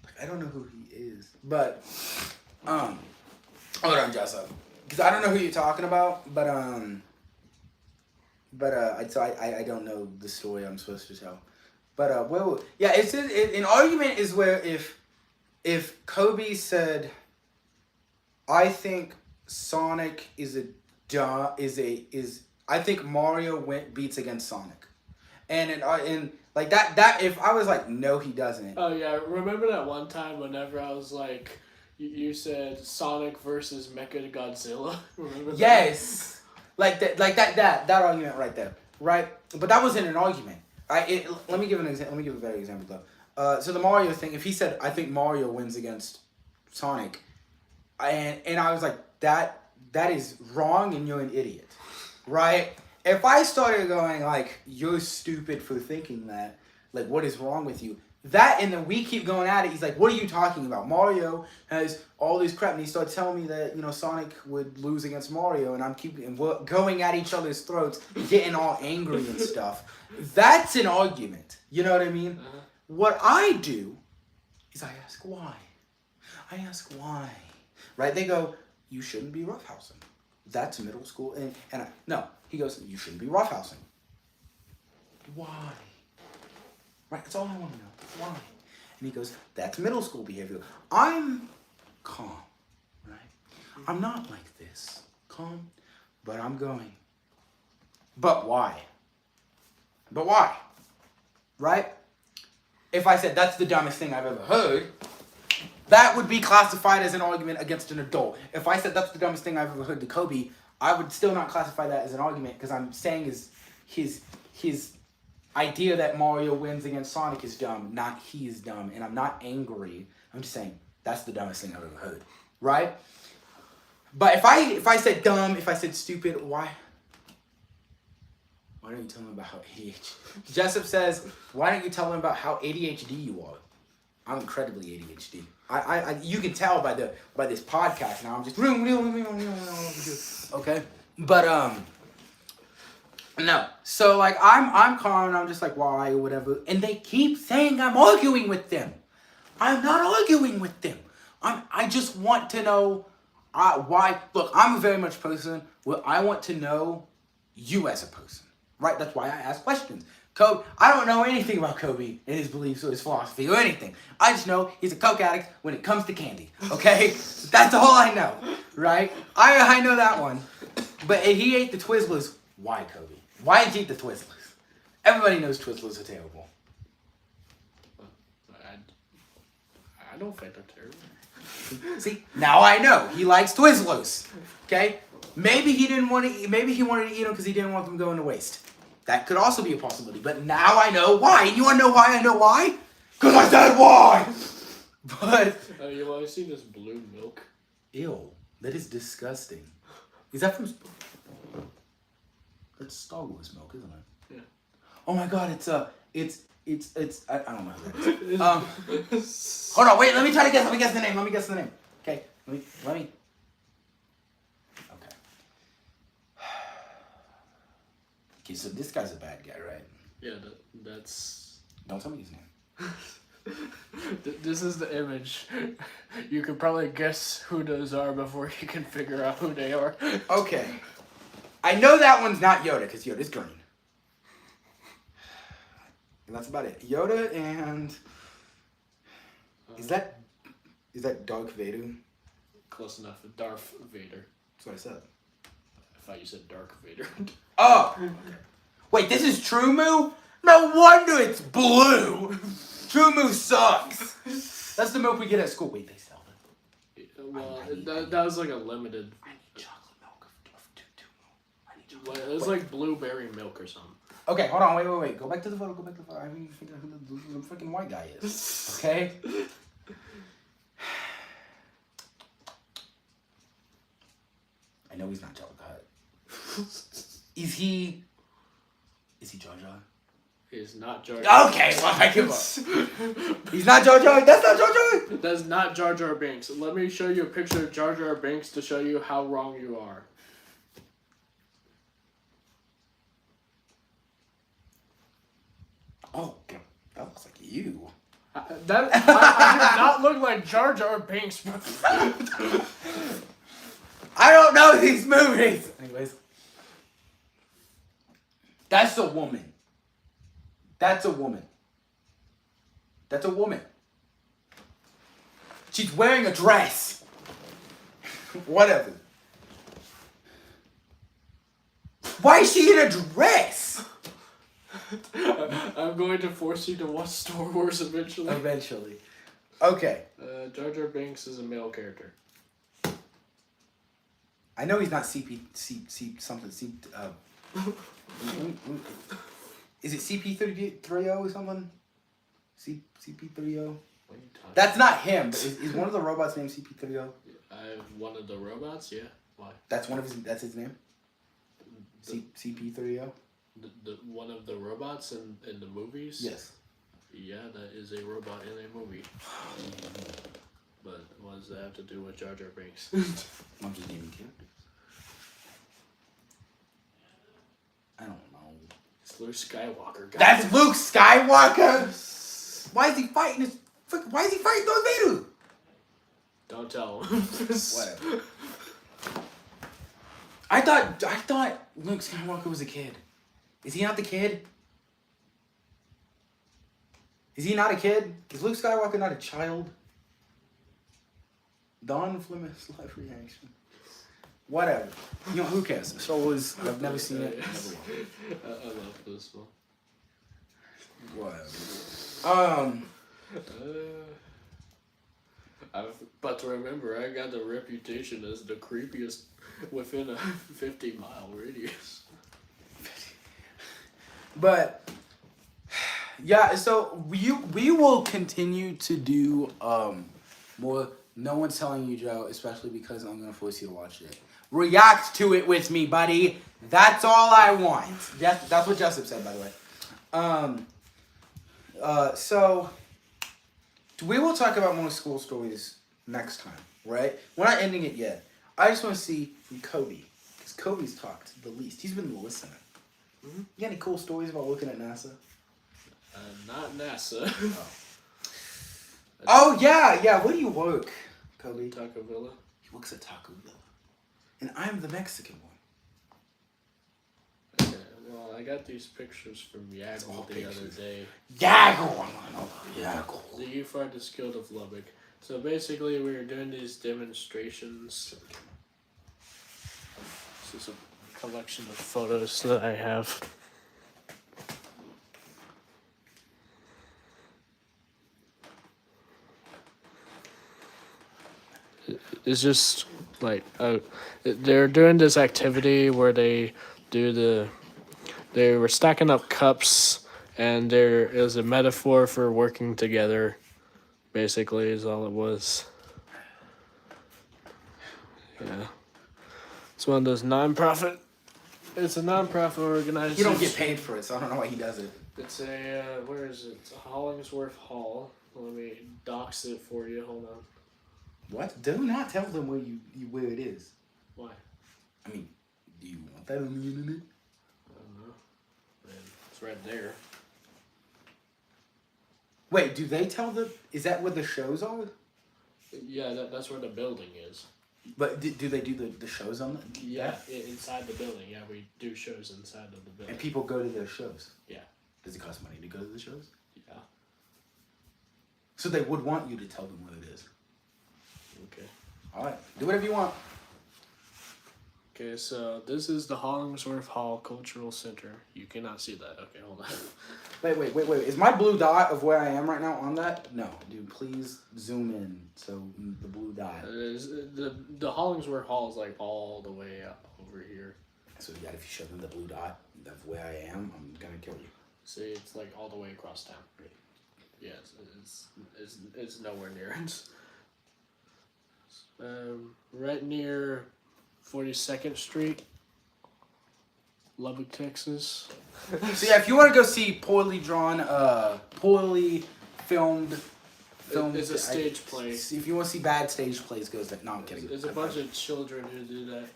Like, I don't know who he is. But, hold on, Jessup. Because I don't know who you're talking about, but I don't know the story I'm supposed to tell. But, well, yeah, an argument is where if Colby said, I think Sonic I think Mario beats against Sonic. And like that if I was like, no, he doesn't. Oh yeah, remember that one time whenever I was like, you said Sonic versus Mecha Godzilla? Remember that? Yes, that argument right there, right? But that wasn't an argument. Let me give an example. Let me give a better example though. So the Mario thing. If he said, I think Mario wins against Sonic, and I was like, that is wrong and you're an idiot, right? If I started going like, you're stupid for thinking that, like, what is wrong with you? That, and then we keep going at it. He's like, what are you talking about? Mario has all this crap. And he started telling me that, Sonic would lose against Mario. And we're going at each other's throats, getting all angry and stuff. That's an argument. You know what I mean? Uh-huh. What I do is I ask why. Right? They go, you shouldn't be roughhousing. That's middle school. No, he goes, you shouldn't be roughhousing. Why? Right, that's all I want to know. Why? And he goes, that's middle school behavior. I'm calm, right? I'm not like this. Calm, but I'm going. But why? Right? If I said that's the dumbest thing I've ever heard, that would be classified as an argument against an adult. If I said that's the dumbest thing I've ever heard to Colby, I would still not classify that as an argument because I'm saying his idea that Mario wins against Sonic is dumb, not he is dumb, and I'm not angry. I'm just saying that's the dumbest thing I've ever heard, right? But if I said dumb, if I said stupid, why don't you tell him about how ADHD? Jessup says, why don't you tell him about how ADHD you are? I'm incredibly ADHD. You can tell by this podcast now. I'm just okay, but no. So like I'm calm and I'm just like why or whatever, and they keep saying I'm arguing with them. I'm not arguing with them. I just want to know why. Look, I'm a very much person where I want to know you as a person, right? That's why I ask questions. Kobe, I don't know anything about Kobe and his beliefs or his philosophy or anything. I just know he's a coke addict when it comes to candy, okay? That's all I know, right? I know that one. But if he ate the Twizzlers, why, Kobe? Why did he eat the Twizzlers? Everybody knows Twizzlers are terrible. I don't think they're terrible. See, now I know. He likes Twizzlers, okay? Maybe he wanted to eat them because he didn't want them going to waste. That could also be a possibility. But now I know why. And you want to know why I know why? Because I said why! But... you want to see this blue milk? Ew. That is disgusting. Is that from... That's Star Wars milk, isn't it? Yeah. Oh my god, it's I don't know who that is. Hold on, wait, let me try to guess. Let me guess the name. Okay, let me... Okay, so this guy's a bad guy, right? Yeah, that's. Don't tell me his name. This is the image. You can probably guess who those are before you can figure out who they are. Okay. I know that one's not Yoda, because Yoda's green. And that's about it. Yoda and... Is that Darth Vader? Close enough. Darth Vader. That's what I said. I thought you said Dark Vader. Oh! Okay. Wait, this is True Moo? No wonder it's blue! True Moo sucks! That's the milk we get at school. Wait, they sell it. Well, that was like a limited. I need chocolate milk of True Moo. I need chocolate Well, milk. it was like blueberry milk or something. Okay, hold on, wait. Go back to the photo, I haven't even figured out who the freaking white guy is. Okay? I know he's not Jabba the Hutt. Is he Jar Jar? He's not Jar Jar. Okay, well, I give up. He's not Jar Jar? That's not Jar Jar? That's not Jar Jar Binks. Let me show you a picture of Jar Jar Binks to show you how wrong you are. Oh, God, that looks like you. I do not look like Jar Jar Binks. I don't know these movies. Anyways. That's a woman. That's a woman. That's a woman. She's wearing a dress. Whatever. Why is she in a dress? I'm going to force you to watch Star Wars eventually. Eventually. Okay. Jar Jar Binks is a male character. I know he's not something. Is it CP30 or something? CP30? That's not him, but is one of the robots named CP30? One of the robots, yeah. Why? That's his name? CP30? The one of the robots in the movies? Yes. Yeah, that is a robot in a movie. But what does that have to do with Jar Jar Binks? I'm just naming characters. I don't know. It's Luke Skywalker. Guys. That's Luke Skywalker? Why is he fighting Darth Vader? Don't tell him. Whatever. I thought Luke Skywalker was a kid. Is he not the kid? Is he not a kid? Is Luke Skywalker not a child? Don Fleming's live reaction. Whatever. You know, who cares? Star Wars, I've never seen it. I love this one. Whatever. But remember, I got the reputation as the creepiest within a 50-mile radius. But yeah, so we will continue to do more. No one's telling you, Joe, especially because I'm gonna force you to watch it. React to it with me, buddy. That's all I want. That's what Jessup said, by the way. So we will talk about more school stories next time, right? We're not ending it yet. I just want to see from Colby, because Colby's talked the least. He's been listening. Mm-hmm. You got any cool stories about working at NASA? Not NASA. Oh, yeah. Where do you work, Colby? Taco Villa. He works at Taco Villa. And I'm the Mexican one. Okay, well, I got these pictures from Yaggle the other day. Yaggle! Yaggle. The Youth Artist Guild of Lubbock. So basically, we were doing these demonstrations. This is a collection of photos that I have. It's just like they're doing this activity where they were stacking up cups, and there is a metaphor for working together. Basically, is all it was. Yeah, it's one of those nonprofit. It's a nonprofit organization. He don't get paid for it, so I don't know why he does it. It's a where is it? It's Hollingsworth Hall. Let me dox it for you. Hold on. What? Do not tell them where it is. Why? I mean, do you want that on the internet? I don't know. It's right there. Wait, do they tell the? Is that what the shows are? Yeah, that's where the building is. But do they do the shows on the? Yeah, inside the building. Yeah, we do shows inside of the building. And people go to their shows. Yeah. Does it cost money to go to the shows? Yeah. So they would want you to tell them what it is. Okay. All right, do whatever you want. Okay, so this is the Hollingsworth Hall Cultural Center. You cannot see that. Okay, hold on. Wait. Is my blue dot of where I am right now on that? No, dude. Please zoom in. So the blue dot. The Hollingsworth Hall is like all the way up over here. So yeah, if you show them the blue dot of where I am, I'm gonna kill you. See, it's like all the way across town. Yeah, it's nowhere near it. Right near 42nd Street, Lubbock, Texas. So yeah, if you want to go see poorly drawn, poorly filmed. It's a stage play. If you want to see bad stage plays, goes that. No, I'm kidding. There's a bunch of children who do that.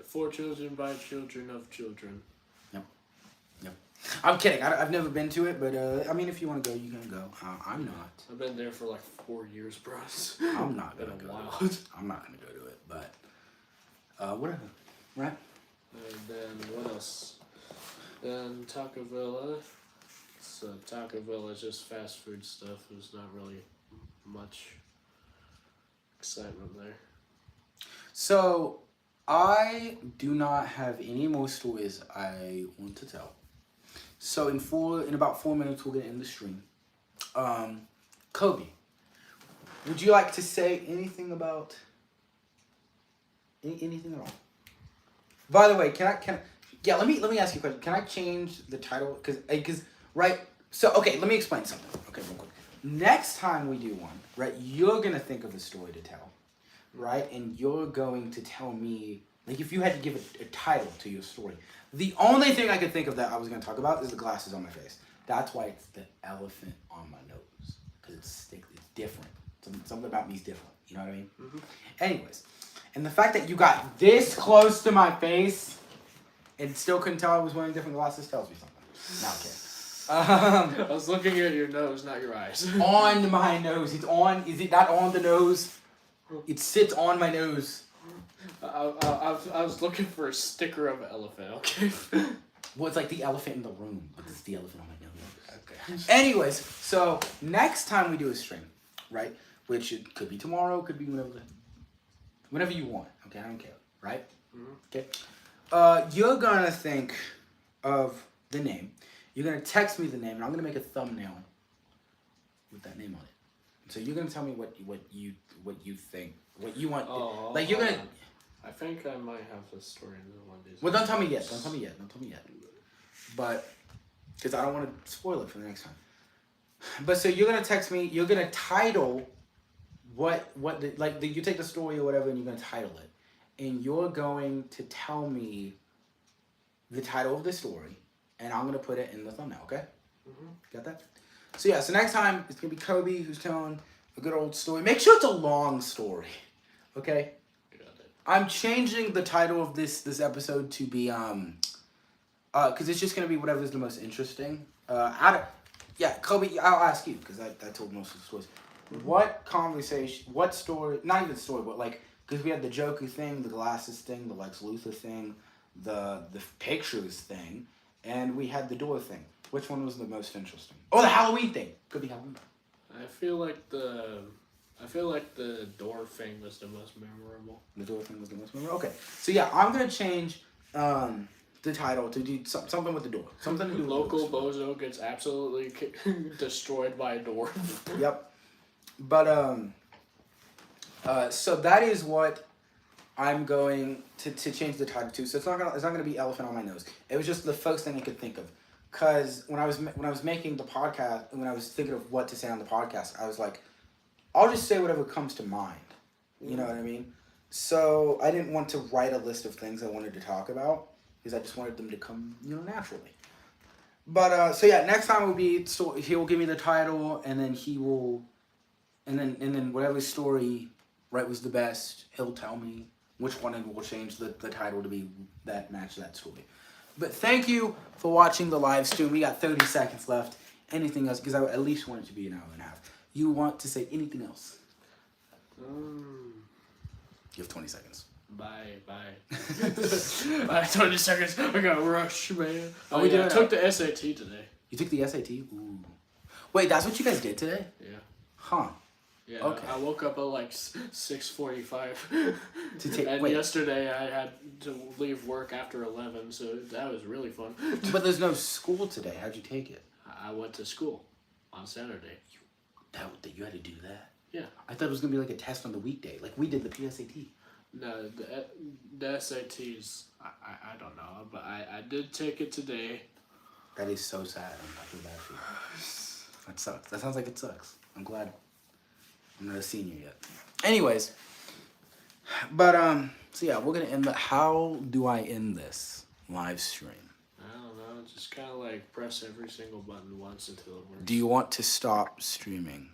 For children by children of children. Yep. I'm kidding. I've never been to it, but I mean, if you want to go, you can go. I'm not. I've been there for like 4 years, bro. I'm not gonna Been a go. while. To it. I'm not gonna go to it, but whatever. Right? And then what else? Then Taco Villa. So Taco Villa is just fast food stuff. There's not really much excitement there. So I do not have any more stories I want to tell. So in about 4 minutes we'll get in the stream. Colby, would you like to say anything about anything at all? By the way, can I let me ask you a question. Can I change the title cuz right? So okay, let me explain something. Okay, real quick. Next time we do one, right? You're going to think of a story to tell. Right? And you're going to tell me, like, if you had to give a title to your story. The only thing I could think of that I was going to talk about is the glasses on my face. That's why it's the elephant on my nose. Because it's different. Something about me is different. You know what I mean? Mm-hmm. Anyways. And the fact that you got this close to my face and still couldn't tell I was wearing different glasses tells me something. Not okay. I was looking at your nose, not your eyes. On my nose. It's on. Is it not on the nose? It sits on my nose. I was looking for a sticker of an elephant, okay? Well, it's like the elephant in the room, but it's the elephant on my nose. Okay. Anyways, so next time we do a stream, right? Which it could be tomorrow, could be whenever you want. Okay, I don't care, right? Mm-hmm. Okay. You're gonna think of the name. You're gonna text me the name, and I'm gonna make a thumbnail with that name on it. So you're gonna tell me what you think, what you want. Oh, like you're gonna. I think I might have a story in one of these. Well, don't tell me yet. Don't tell me yet. But because I don't want to spoil it for the next time. But so you're gonna text me. You're gonna title you take the story or whatever, and you're gonna title it, and you're going to tell me the title of the story, and I'm gonna put it in the thumbnail. Okay. Mm-hmm. Got that? So yeah. So next time it's gonna be Colby who's telling a good old story. Make sure it's a long story. Okay. I'm changing the title of this episode to be because it's just gonna be whatever's the most interesting. Colby, I'll ask you because I told most of the stories. What story? Not even story, but like because we had the Joker thing, the glasses thing, the Lex Luthor thing, the pictures thing, and we had the door thing. Which one was the most interesting? Oh, the Halloween thing. Could be Halloween. I feel like the door thing was the most memorable. The door thing was the most memorable? Okay. So yeah, I'm going to change the title to do something with the door. Something to do with Local Bozo gets absolutely destroyed by a door. Yep. But, so that is what I'm going to change the title to. So it's not gonna be Elephant on My Nose. It was just the first thing I could think of. Because when I was making the podcast, when I was thinking of what to say on the podcast, I was like, I'll just say whatever comes to mind. You know what I mean? So I didn't want to write a list of things I wanted to talk about because I just wanted them to come, naturally. But so yeah, next time will be he will give me the title, and then he will, and then whatever story was the best, he'll tell me which one, and we'll change the title to be that match that story. But thank you for watching the live stream. We got 30 seconds left. Anything else? Because I at least want it to be an hour and a half. You want to say anything else? You have 20 seconds. Bye. Bye, 20 seconds. I got rush, man. Oh, we I took the SAT today. You took the SAT? Ooh. Wait, that's what you guys did today? Yeah. Huh. Yeah, Okay. I woke up at like 6:45. And wait. yesterday I had to leave work after 11, so that was really fun. But there's no school today. How'd you take it? I went to school on Saturday. You had to do that? Yeah. I thought it was going to be like a test on the weekday. Like we did the PSAT. No, the SATs, I don't know, but I did take it today. That is so sad. I feel bad for you. That sucks. That sounds like it sucks. I'm glad I'm not a senior yet. Anyways. But, so yeah, we're going to end how do I end this live stream? I don't know, just kind of like press every single button once until it works. Do you want to stop streaming?